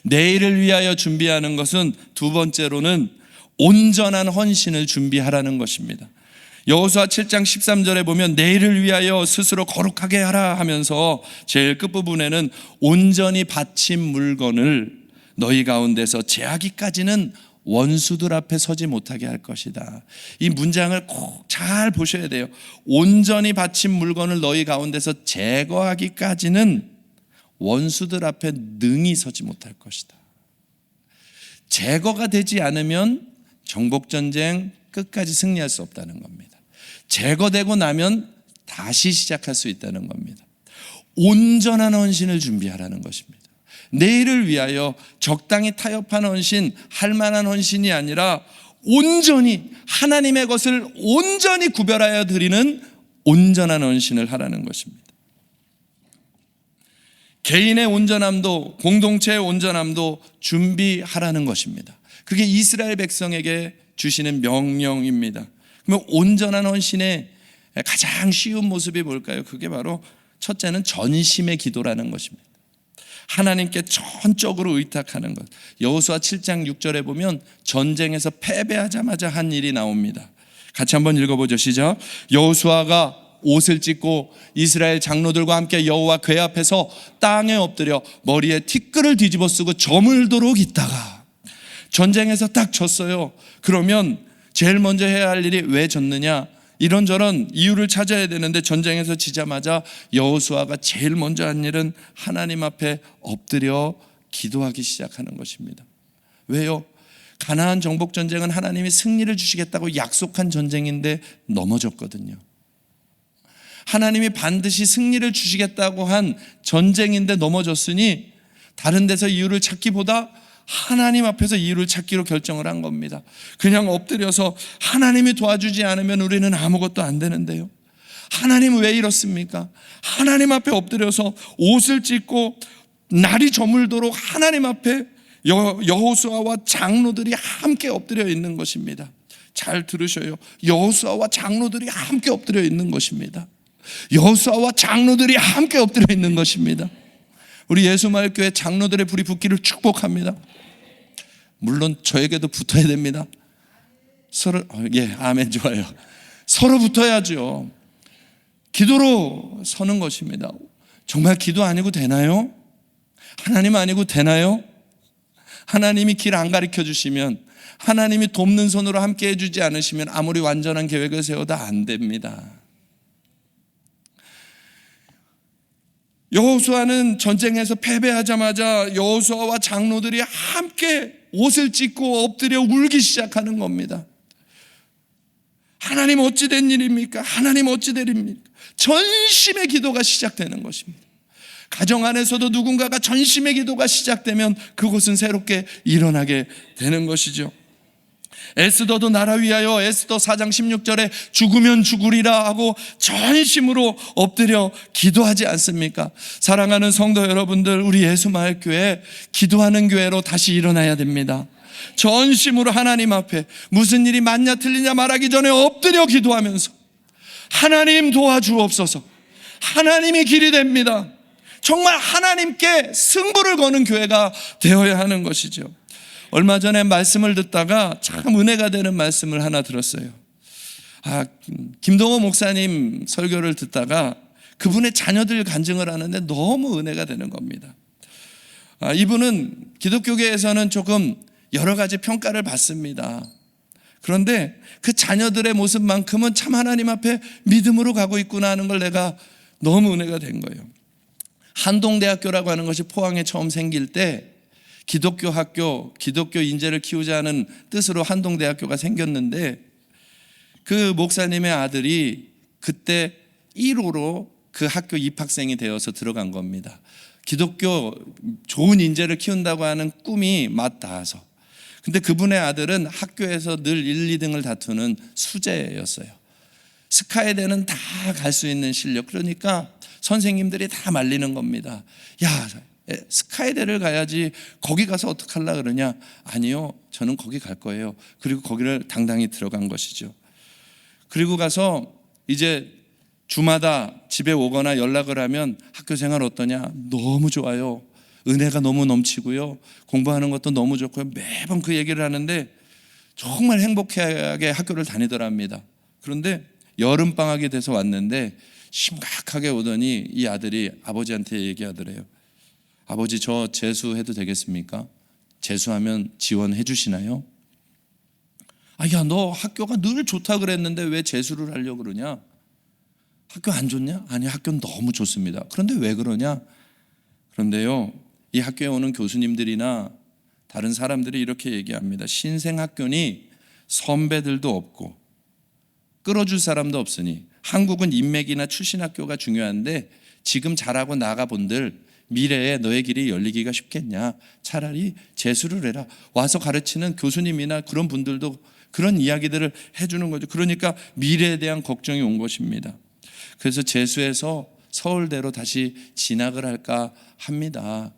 내일을 위하여 준비하는 것은 두 번째로는 온전한 헌신을 준비하라는 것입니다. 여호수아 7장 13절에 보면 내일을 위하여 스스로 거룩하게 하라 하면서 제일 끝부분에는 온전히 바친 물건을 너희 가운데서 제하기까지는 원수들 앞에 서지 못하게 할 것이다. 이 문장을 꼭 잘 보셔야 돼요. 온전히 바친 물건을 너희 가운데서 제거하기까지는 원수들 앞에 능히 서지 못할 것이다. 제거가 되지 않으면 정복전쟁 끝까지 승리할 수 없다는 겁니다. 제거되고 나면 다시 시작할 수 있다는 겁니다. 온전한 헌신을 준비하라는 것입니다. 내일을 위하여 적당히 타협한 헌신, 할 만한 헌신이 아니라 온전히 하나님의 것을 온전히 구별하여 드리는 온전한 헌신을 하라는 것입니다. 개인의 온전함도 공동체의 온전함도 준비하라는 것입니다. 그게 이스라엘 백성에게 주시는 명령입니다. 그러면 온전한 헌신의 가장 쉬운 모습이 뭘까요? 그게 바로 첫째는 전심의 기도라는 것입니다. 하나님께 전적으로 의탁하는 것. 여호수아 7장 6절에 보면 전쟁에서 패배하자마자 한 일이 나옵니다. 같이 한번 읽어보죠. 시작. 여호수아가 옷을 찢고 이스라엘 장로들과 함께 여호와 궤 앞에서 땅에 엎드려 머리에 티끌을 뒤집어 쓰고 저물도록 있다가 전쟁에서 딱 졌어요. 그러면 제일 먼저 해야 할 일이 왜 졌느냐? 이런저런 이유를 찾아야 되는데 전쟁에서 지자마자 여호수아가 제일 먼저 한 일은 하나님 앞에 엎드려 기도하기 시작하는 것입니다. 왜요? 가나안 정복 전쟁은 하나님이 승리를 주시겠다고 약속한 전쟁인데 넘어졌거든요. 하나님이 반드시 승리를 주시겠다고 한 전쟁인데 넘어졌으니 다른 데서 이유를 찾기보다 하나님 앞에서 이유를 찾기로 결정을 한 겁니다. 그냥 엎드려서 하나님이 도와주지 않으면 우리는 아무것도 안 되는데요. 하나님은 왜 이렇습니까? 하나님 앞에 엎드려서 옷을 찢고 날이 저물도록 하나님 앞에 여호수아와 장로들이 함께 엎드려 있는 것입니다. 잘 들으셔요. 여호수아와 장로들이 함께 엎드려 있는 것입니다. 여호수아와 장로들이 함께 엎드려 있는 것입니다. 우리 예수마을교회 장로들의 불이 붙기를 축복합니다. 물론 저에게도 붙어야 됩니다. 서로 아멘. 좋아요. 서로 붙어야죠. 기도로 서는 것입니다. 정말 기도 아니고 되나요? 하나님 아니고 되나요? 하나님이 길 안 가르쳐 주시면, 하나님이 돕는 손으로 함께 해주지 않으시면 아무리 완전한 계획을 세워도 안 됩니다. 여호수아는 전쟁에서 패배하자마자 여호수아와 장로들이 함께 옷을 찢고 엎드려 울기 시작하는 겁니다. 하나님 어찌 된 일입니까? 하나님 어찌 된 일입니까? 전심의 기도가 시작되는 것입니다. 가정 안에서도 누군가가 전심의 기도가 시작되면 그곳은 새롭게 일어나게 되는 것이죠. 에스더도 나라 위하여 에스더 4장 16절에 죽으면 죽으리라 하고 전심으로 엎드려 기도하지 않습니까? 사랑하는 성도 여러분들, 우리 예수마을교회 기도하는 교회로 다시 일어나야 됩니다. 전심으로 하나님 앞에 무슨 일이 맞냐 틀리냐 말하기 전에 엎드려 기도하면서 하나님 도와주옵소서. 하나님이 길이 됩니다. 정말 하나님께 승부를 거는 교회가 되어야 하는 것이죠. 얼마 전에 말씀을 듣다가 참 은혜가 되는 말씀을 하나 들었어요. 김동호 목사님 설교를 듣다가 그분의 자녀들 간증을 하는데 너무 은혜가 되는 겁니다. 이분은 기독교계에서는 조금 여러 가지 평가를 받습니다. 그런데 그 자녀들의 모습만큼은 참 하나님 앞에 믿음으로 가고 있구나 하는 걸 내가 너무 은혜가 된 거예요. 한동대학교라고 하는 것이 포항에 처음 생길 때 기독교 학교, 기독교 인재를 키우자는 뜻으로 한동대학교가 생겼는데 그 목사님의 아들이 그때 1호로 그 학교 입학생이 되어서 들어간 겁니다. 기독교 좋은 인재를 키운다고 하는 꿈이 맞닿아서. 근데 그분의 아들은 학교에서 늘 1, 2등을 다투는 수재였어요. 스카이대는 다 갈 수 있는 실력. 그러니까 선생님들이 다 말리는 겁니다. 야, 스카이대를 가야지 거기 가서 어떡하려 그러냐? 아니요, 저는 거기 갈 거예요. 그리고 거기를 당당히 들어간 것이죠. 그리고 가서 이제 주마다 집에 오거나 연락을 하면 학교 생활 어떠냐? 너무 좋아요. 은혜가 너무 넘치고요. 공부하는 것도 너무 좋고요. 매번 그 얘기를 하는데 정말 행복하게 학교를 다니더랍니다. 그런데 여름방학이 돼서 왔는데 심각하게 오더니 이 아들이 아버지한테 얘기하더래요. 아버지, 저 재수해도 되겠습니까? 재수하면 지원해 주시나요? 야, 너 학교가 늘 좋다 그랬는데 왜 재수를 하려고 그러냐? 학교 안 좋냐? 아니, 학교는 너무 좋습니다. 그런데 왜 그러냐? 그런데요, 이 학교에 오는 교수님들이나 다른 사람들이 이렇게 얘기합니다. 신생학교니 선배들도 없고 끌어줄 사람도 없으니 한국은 인맥이나 출신 학교가 중요한데 지금 잘하고 나가본들 미래에 너의 길이 열리기가 쉽겠냐? 차라리 재수를 해라. 와서 가르치는 교수님이나 그런 분들도 그런 이야기들을 해주는 거죠. 그러니까 미래에 대한 걱정이 온 것입니다. 그래서 재수해서 서울대로 다시 진학을 할까 합니다.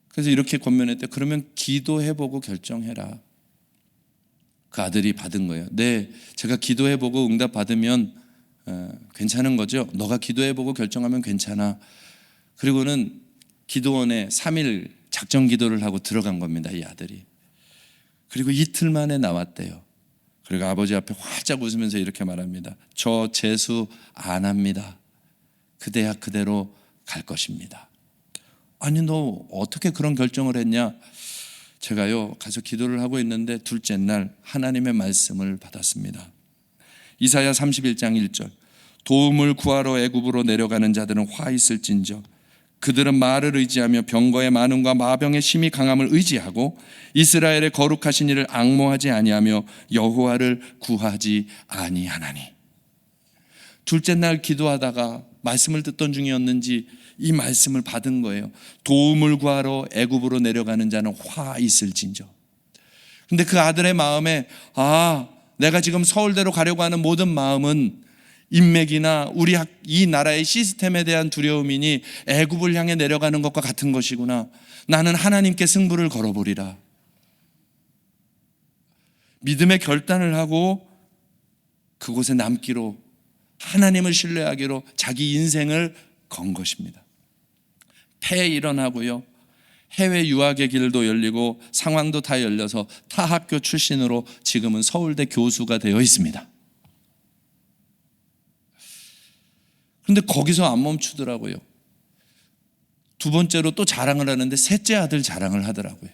그래서 이렇게 권면했대. 그러면 기도해보고 결정해라. 그 아들이 받은 거예요. 네, 제가 기도해보고 응답 받으면 괜찮은 거죠. 너가 기도해보고 결정하면 괜찮아. 그리고는 기도원에 3일 작정 기도를 하고 들어간 겁니다. 이 아들이. 그리고 이틀 만에 나왔대요. 그리고 아버지 앞에 활짝 웃으면서 이렇게 말합니다. 저 재수 안 합니다. 그 대학 그대로 갈 것입니다. 아니, 너 어떻게 그런 결정을 했냐? 제가요 가서 기도를 하고 있는데 둘째 날 하나님의 말씀을 받았습니다. 이사야 31장 1절. 도움을 구하러 애굽으로 내려가는 자들은 화 있을진저 그들은 말을 의지하며 병거의 많음과 마병의 심히 강함을 의지하고 이스라엘의 거룩하신 이를 앙모하지 아니하며 여호와를 구하지 아니하나니. 둘째 날 기도하다가 말씀을 듣던 중이었는지 이 말씀을 받은 거예요. 도움을 구하러 애굽으로 내려가는 자는 화 있을진저. 근데 그 아들의 마음에 내가 지금 서울대로 가려고 하는 모든 마음은 인맥이나 이 나라의 시스템에 대한 두려움이니 애굽을 향해 내려가는 것과 같은 것이구나. 나는 하나님께 승부를 걸어보리라. 믿음의 결단을 하고 그곳에 남기로, 하나님을 신뢰하기로 자기 인생을 건 것입니다. 폐에 일어나고요, 해외 유학의 길도 열리고 상황도 다 열려서 타 학교 출신으로 지금은 서울대 교수가 되어 있습니다. 그런데 거기서 안 멈추더라고요. 두 번째로 또 자랑을 하는데 셋째 아들 자랑을 하더라고요.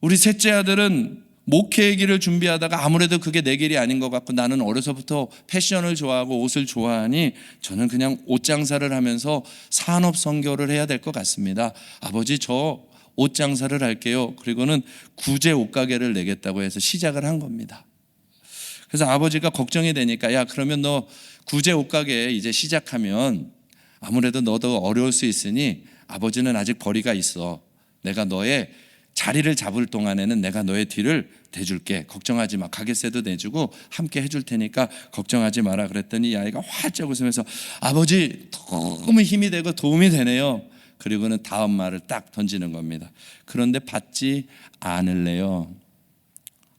우리 셋째 아들은 목회의 길을 준비하다가 아무래도 그게 내 길이 아닌 것 같고, 나는 어려서부터 패션을 좋아하고 옷을 좋아하니 저는 그냥 옷 장사를 하면서 산업 선교를 해야 될 것 같습니다. 아버지, 저 옷 장사를 할게요. 그리고는 구제 옷가게를 내겠다고 해서 시작을 한 겁니다. 그래서 아버지가 걱정이 되니까, 야, 그러면 너 구제 옷가게 이제 시작하면 아무래도 너도 어려울 수 있으니 아버지는 아직 거리가 있어. 내가 너의 자리를 잡을 동안에는 내가 너의 뒤를 대줄게. 걱정하지 마. 가게세도 내주고 함께 해줄 테니까 걱정하지 마라. 그랬더니 이 아이가 활짝 웃으면서 아버지, 너무 힘이 되고 도움이 되네요. 그리고는 다음 말을 딱 던지는 겁니다. 그런데 받지 않을래요.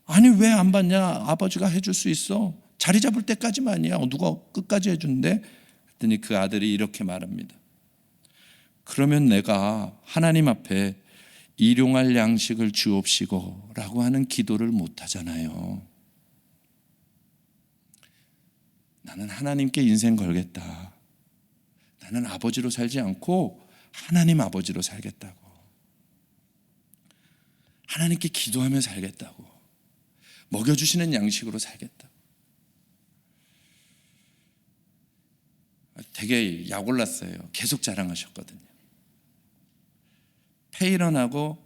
아니, 왜 안 받냐? 아버지가 해줄 수 있어. 자리 잡을 때까지만이야. 누가 끝까지 해준대? 그랬더니 그 아들이 이렇게 말합니다. 그러면 내가 하나님 앞에 일용할 양식을 주옵시고 라고 하는 기도를 못 하잖아요. 나는 하나님께 인생 걸겠다. 나는 아버지로 살지 않고 하나님 아버지로 살겠다고. 하나님께 기도하며 살겠다고. 먹여주시는 양식으로 살겠다. 되게 약 올랐어요. 계속 자랑하셨거든요. 폐 일어나고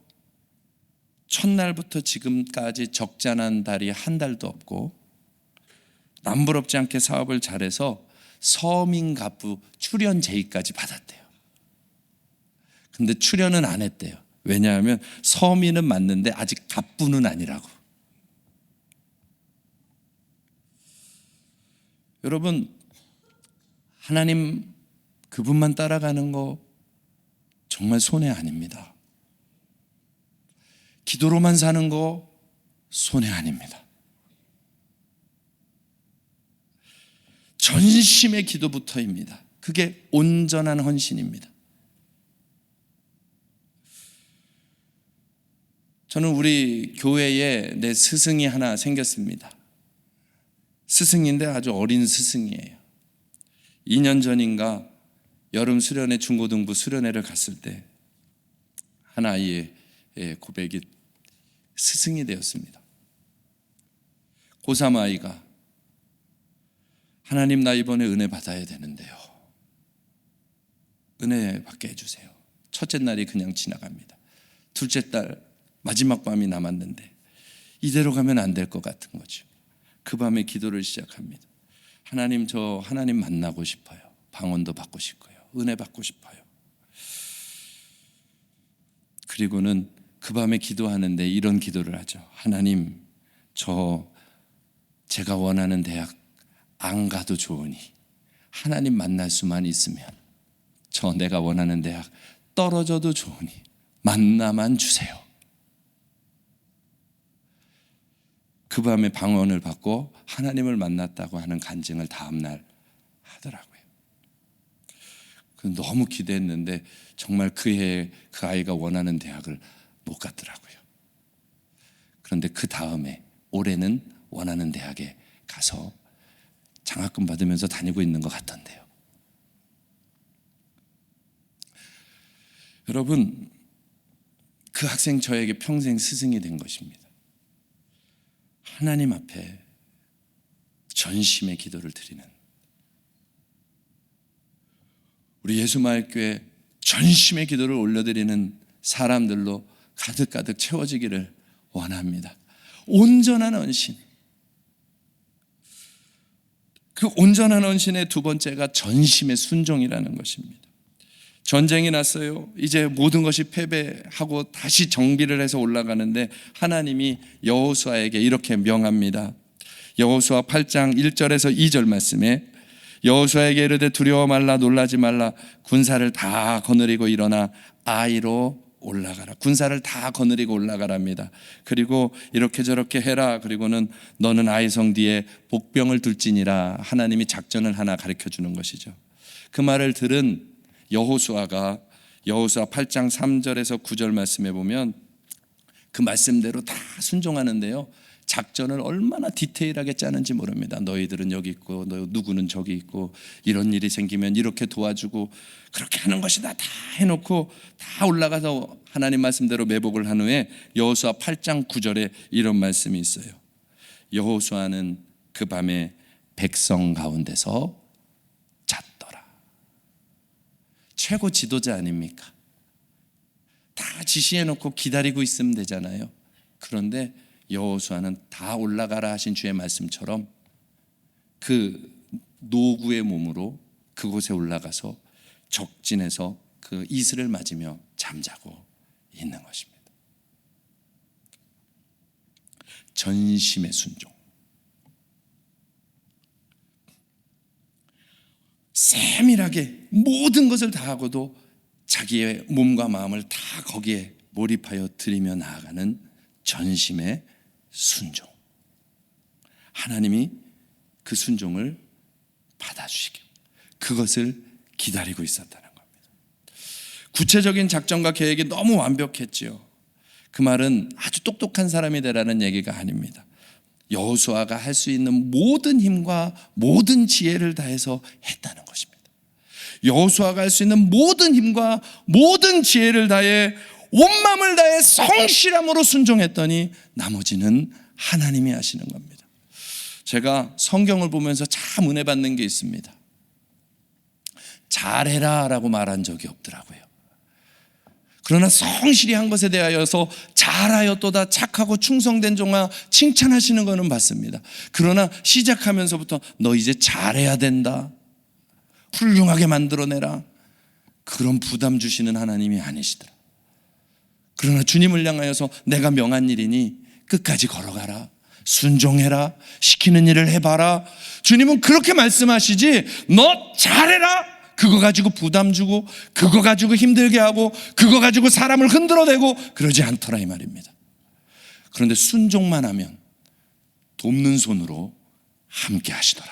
첫날부터 지금까지 적잖은 달이 한 달도 없고 남부럽지 않게 사업을 잘해서 서민갑부 출연 제의까지 받았대요. 근데 출연은 안 했대요. 왜냐하면 서민은 맞는데 아직 갑부는 아니라고. 여러분, 하나님 그분만 따라가는 거 정말 손해 아닙니다. 기도로만 사는 거 손해 아닙니다. 전심의 기도부터입니다. 그게 온전한 헌신입니다. 저는 우리 교회에 내 스승이 하나 생겼습니다. 스승인데 아주 어린 스승이에요. 2년 전인가 여름 수련회, 중고등부 수련회를 갔을 때 한 아이의 고백이 스승이 되었습니다. 고3 아이가 하나님, 나 이번에 은혜 받아야 되는데요. 은혜 받게 해주세요. 첫째 날이 그냥 지나갑니다. 둘째 날 마지막 밤이 남았는데 이대로 가면 안 될 것 같은 거죠. 그 밤에 기도를 시작합니다. 하나님, 저 하나님 만나고 싶어요. 방언도 받고 싶고요. 은혜 받고 싶어요. 그리고는 그 밤에 기도하는데 이런 기도를 하죠. 하나님, 저 제가 원하는 대학 안 가도 좋으니 하나님 만날 수만 있으면 저 내가 원하는 대학 떨어져도 좋으니 만나만 주세요. 그 밤에 방언을 받고 하나님을 만났다고 하는 간증을 다음날 하더라고요. 너무 기대했는데 정말 그 아이가 원하는 대학을 못 갔더라고요. 그런데 그 다음에 올해는 원하는 대학에 가서 장학금 받으면서 다니고 있는 것 같던데요. 여러분, 그 학생 저에게 평생 스승이 된 것입니다. 하나님 앞에 전심의 기도를 드리는, 우리 예수마을교회 전심의 기도를 올려드리는 사람들로 가득가득 채워지기를 원합니다. 온전한 헌신. 그 온전한 헌신의 두 번째가 전심의 순종이라는 것입니다. 전쟁이 났어요. 이제 모든 것이 패배하고 다시 정비를 해서 올라가는데 하나님이 여호수아에게 이렇게 명합니다. 여호수아 8장 1절에서 2절 말씀에 여호수아에게 이르되 두려워 말라 놀라지 말라 군사를 다 거느리고 일어나 아이로 올라가라. 군사를 다 거느리고 올라가랍니다. 그리고 이렇게 저렇게 해라. 그리고는 너는 아이성 뒤에 복병을 둘지니라. 하나님이 작전을 하나 가르쳐 주는 것이죠. 그 말을 들은 여호수아가 여호수아 8장 3절에서 9절 말씀에 보면 그 말씀대로 다 순종하는데요, 작전을 얼마나 디테일하게 짜는지 모릅니다. 너희들은 여기 있고 누구는 저기 있고 이런 일이 생기면 이렇게 도와주고 그렇게 하는 것이다 다 해놓고 다 올라가서 하나님 말씀대로 매복을 한 후에 여호수아 8장 9절에 이런 말씀이 있어요. 여호수아는 그 밤에 백성 가운데서 잤더라. 최고 지도자 아닙니까? 다 지시해놓고 기다리고 있으면 되잖아요. 그런데 여호수아는 다 올라가라 하신 주의 말씀처럼 그 노구의 몸으로 그곳에 올라가서 적진에서 그 이슬을 맞으며 잠자고 있는 것입니다. 전심의 순종. 세밀하게 모든 것을 다 하고도 자기의 몸과 마음을 다 거기에 몰입하여 드리며 나아가는 전심의 순종. 하나님이 그 순종을 받아주시길, 그것을 기다리고 있었다는 겁니다. 구체적인 작전과 계획이 너무 완벽했지요. 그 말은 아주 똑똑한 사람이 되라는 얘기가 아닙니다. 여호수아가 할 수 있는 모든 힘과 모든 지혜를 다해서 했다는 것입니다. 여호수아가 할 수 있는 모든 힘과 모든 지혜를 다해 온 마음을 다해 성실함으로 순종했더니 나머지는 하나님이 하시는 겁니다. 제가 성경을 보면서 참 은혜 받는 게 있습니다. 잘해라 라고 말한 적이 없더라고요. 그러나 성실히 한 것에 대하여서 잘하였도다 착하고 충성된 종아 칭찬하시는 것은 맞습니다. 그러나 시작하면서부터 너 이제 잘해야 된다, 훌륭하게 만들어내라, 그런 부담 주시는 하나님이 아니시더라. 그러나 주님을 향하여서 내가 명한 일이니 끝까지 걸어가라, 순종해라, 시키는 일을 해봐라. 주님은 그렇게 말씀하시지 너 잘해라 그거 가지고 부담 주고 그거 가지고 힘들게 하고 그거 가지고 사람을 흔들어대고 그러지 않더라 이 말입니다. 그런데 순종만 하면 돕는 손으로 함께 하시더라.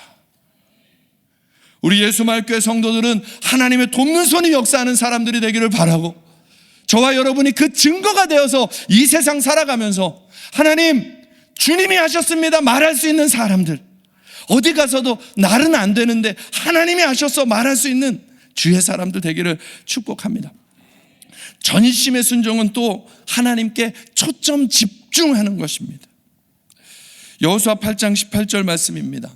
우리 예수마을교회 성도들은 하나님의 돕는 손이 역사하는 사람들이 되기를 바라고, 저와 여러분이 그 증거가 되어서 이 세상 살아가면서 하나님 주님이 하셨습니다 말할 수 있는 사람들, 어디 가서도 날은 안 되는데 하나님이 하셔서 말할 수 있는 주의 사람들 되기를 축복합니다. 전심의 순종은 또 하나님께 초점 집중하는 것입니다. 여호수아 8장 18절 말씀입니다.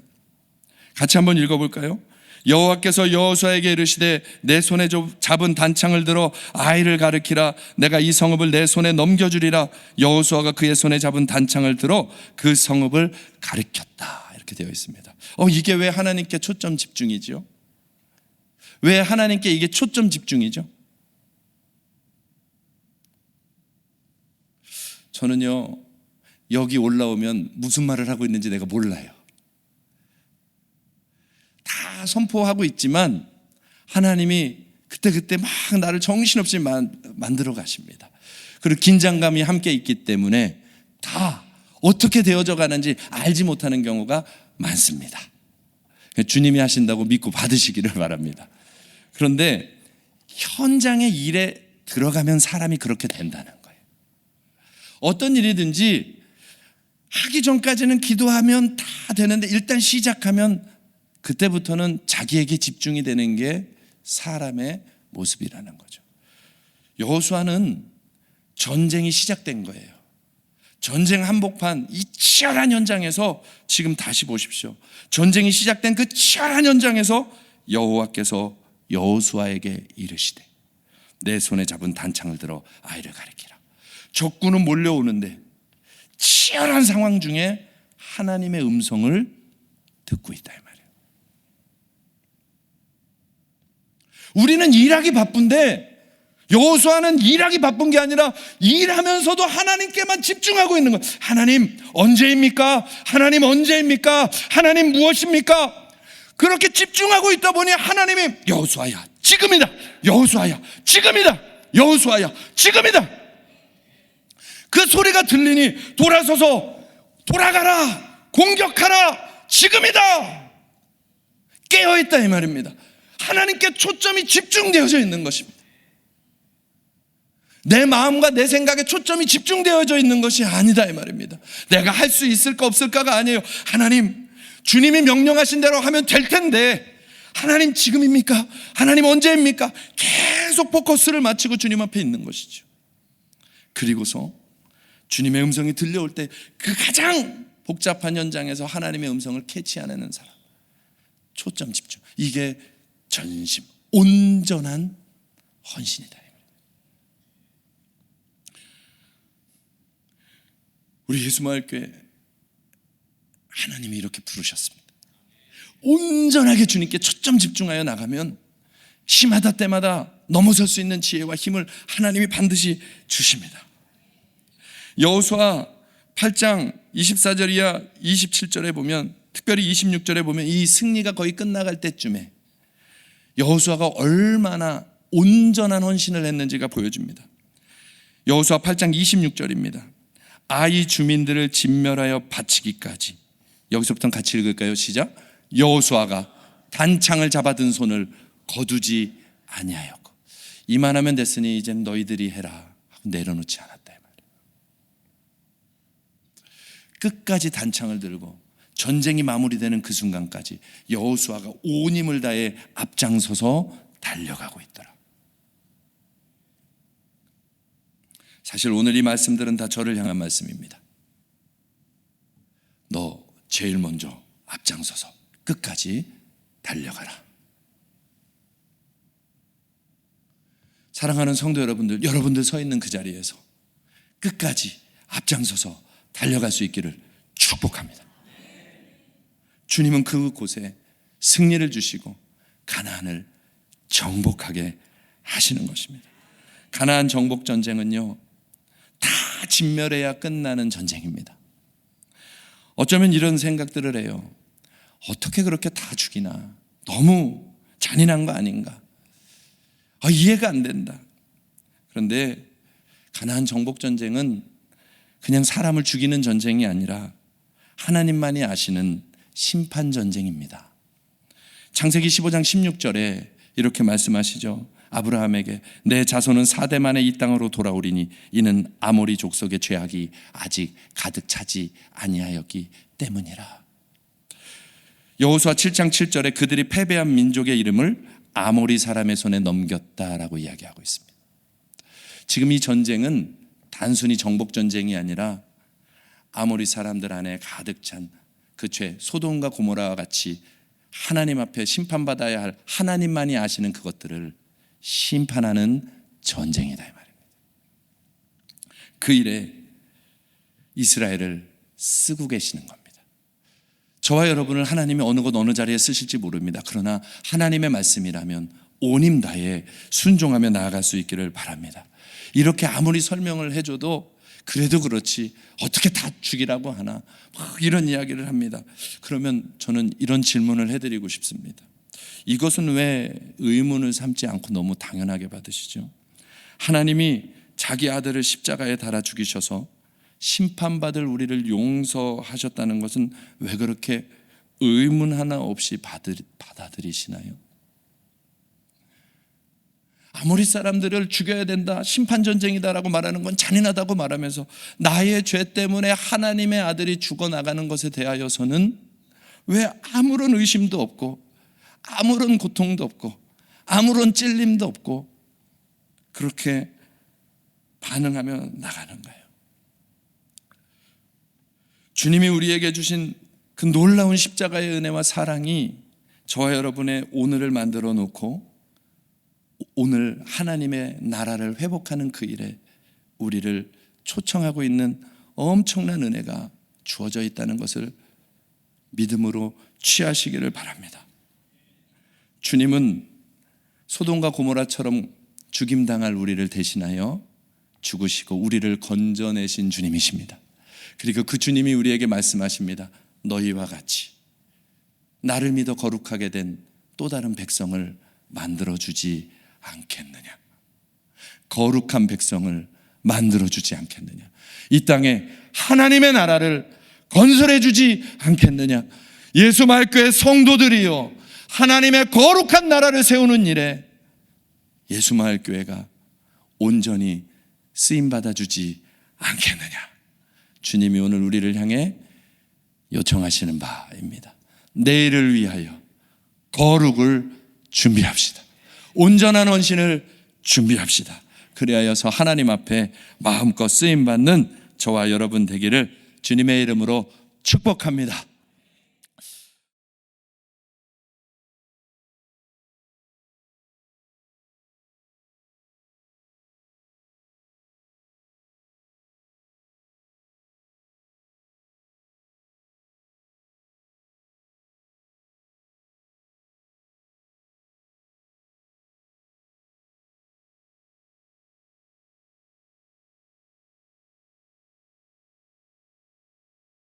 같이 한번 읽어볼까요? 여호와께서 여호수아에게 이르시되 내 손에 잡은 단창을 들어 아이를 가르키라. 내가 이 성읍을 내 손에 넘겨주리라. 여호수아가 그의 손에 잡은 단창을 들어 그 성읍을 가르쳤다. 이렇게 되어 있습니다. 이게 왜 하나님께 초점 집중이죠? 왜 하나님께 이게 초점 집중이죠? 저는요, 여기 올라오면 무슨 말을 하고 있는지 내가 몰라요. 선포하고 있지만 하나님이 그때 막 나를 정신없이 만들어 가십니다. 그리고 긴장감이 함께 있기 때문에 다 어떻게 되어져 가는지 알지 못하는 경우가 많습니다. 주님이 하신다고 믿고 받으시기를 바랍니다. 그런데 현장의 일에 들어가면 사람이 그렇게 된다는 거예요. 어떤 일이든지 하기 전까지는 기도하면 다 되는데 일단 시작하면 그때부터는 자기에게 집중이 되는 게 사람의 모습이라는 거죠. 여호수아는 전쟁이 시작된 거예요. 전쟁 한복판 이 치열한 현장에서 지금 다시 보십시오. 전쟁이 시작된 그 치열한 현장에서 여호와께서 여호수아에게 이르시되 내 손에 잡은 단창을 들어 아이를 가리키라. 적군은 몰려오는데 치열한 상황 중에 하나님의 음성을 듣고 있다 이 말이에요. 우리는 일하기 바쁜데 여호수아는 일하기 바쁜 게 아니라 일하면서도 하나님께만 집중하고 있는 거예요. 하나님 언제입니까? 하나님 언제입니까? 하나님 무엇입니까? 그렇게 집중하고 있다 보니 하나님이 여호수아야 지금이다. 여호수아야 지금이다. 여호수아야 지금이다. 그 소리가 들리니 돌아서서 돌아가라 공격하라 지금이다. 깨어있다 이 말입니다. 하나님께 초점이 집중되어져 있는 것입니다. 내 마음과 내 생각에 초점이 집중되어져 있는 것이 아니다 이 말입니다. 내가 할 수 있을까 없을까가 아니에요. 하나님 주님이 명령하신 대로 하면 될 텐데 하나님 지금입니까? 하나님 언제입니까? 계속 포커스를 맞추고 주님 앞에 있는 것이죠. 그리고서 주님의 음성이 들려올 때 그 가장 복잡한 현장에서 하나님의 음성을 캐치하는 사람, 초점 집중, 이게 전심 온전한 헌신이다. 우리 예수마을교회 하나님이 이렇게 부르셨습니다. 온전하게 주님께 초점 집중하여 나가면 시마다 때마다 넘어설 수 있는 지혜와 힘을 하나님이 반드시 주십니다. 여호수아 8장 24절 이하 27절에 보면, 특별히 26절에 보면 이 승리가 거의 끝나갈 때쯤에 여호수아가 얼마나 온전한 헌신을 했는지가 보여집니다. 여호수아 8장 26절입니다. 아이 주민들을 진멸하여 바치기까지. 여기서부터 같이 읽을까요? 시작. 여호수아가 단창을 잡아든 손을 거두지 아니하였고 이만하면 됐으니 이제 너희들이 해라 하고 내려놓지 않았다 이 말이에요. 끝까지 단창을 들고 전쟁이 마무리되는 그 순간까지 여호수아가 온 힘을 다해 앞장서서 달려가고 있더라. 사실 오늘 이 말씀들은 다 저를 향한 말씀입니다. 너 제일 먼저 앞장서서 끝까지 달려가라. 사랑하는 성도 여러분들, 여러분들 서 있는 그 자리에서 끝까지 앞장서서 달려갈 수 있기를 축복합니다. 주님은 그곳에 승리를 주시고 가나안을 정복하게 하시는 것입니다. 가나안 정복 전쟁은요, 다 진멸해야 끝나는 전쟁입니다. 어쩌면 이런 생각들을 해요. 어떻게 그렇게 다 죽이나? 너무 잔인한 거 아닌가? 이해가 안 된다. 그런데 가나안 정복 전쟁은 그냥 사람을 죽이는 전쟁이 아니라 하나님만이 아시는 심판 전쟁입니다. 창세기 15장 16절에 이렇게 말씀하시죠. 아브라함에게 내 자손은 4대 만에 이 땅으로 돌아오리니 이는 아모리 족속의 죄악이 아직 가득 차지 아니하였기 때문이라. 여호수아 7장 7절에 그들이 패배한 민족의 이름을 아모리 사람의 손에 넘겼다라고 이야기하고 있습니다. 지금 이 전쟁은 단순히 정복 전쟁이 아니라 아모리 사람들 안에 가득 찬 그 죄, 소돔과 고모라와 같이 하나님 앞에 심판받아야 할 하나님만이 아시는 그것들을 심판하는 전쟁이다 이 말입니다. 그 일에 이스라엘을 쓰고 계시는 겁니다. 저와 여러분을 하나님이 어느 곳 어느 자리에 쓰실지 모릅니다. 그러나 하나님의 말씀이라면 온 힘 다해 순종하며 나아갈 수 있기를 바랍니다. 이렇게 아무리 설명을 해줘도 그래도 그렇지 어떻게 다 죽이라고 하나 막 이런 이야기를 합니다. 그러면 저는 이런 질문을 해드리고 싶습니다. 이것은 왜 의문을 삼지 않고 너무 당연하게 받으시죠? 하나님이 자기 아들을 십자가에 달아 죽이셔서 심판받을 우리를 용서하셨다는 것은 왜 그렇게 의문 하나 없이 받아들이시나요? 아무리 사람들을 죽여야 된다, 심판전쟁이다라고 말하는 건 잔인하다고 말하면서 나의 죄 때문에 하나님의 아들이 죽어나가는 것에 대하여서는 왜 아무런 의심도 없고 아무런 고통도 없고 아무런 찔림도 없고 그렇게 반응하며 나가는가요? 주님이 우리에게 주신 그 놀라운 십자가의 은혜와 사랑이 저와 여러분의 오늘을 만들어 놓고 오늘 하나님의 나라를 회복하는 그 일에 우리를 초청하고 있는 엄청난 은혜가 주어져 있다는 것을 믿음으로 취하시기를 바랍니다. 주님은 소돔과 고모라처럼 죽임당할 우리를 대신하여 죽으시고 우리를 건져내신 주님이십니다. 그리고 그 주님이 우리에게 말씀하십니다. 너희와 같이 나를 믿어 거룩하게 된 또 다른 백성을 만들어주지 않겠느냐. 거룩한 백성을 만들어주지 않겠느냐. 이 땅에 하나님의 나라를 건설해주지 않겠느냐. 예수마을교회 성도들이요, 하나님의 거룩한 나라를 세우는 일에 예수마을교회가 온전히 쓰임받아주지 않겠느냐. 주님이 오늘 우리를 향해 요청하시는 바입니다. 내일을 위하여 거룩을 준비합시다. 온전한 헌신을 준비합시다. 그리하여서 하나님 앞에 마음껏 쓰임받는 저와 여러분 되기를 주님의 이름으로 축복합니다.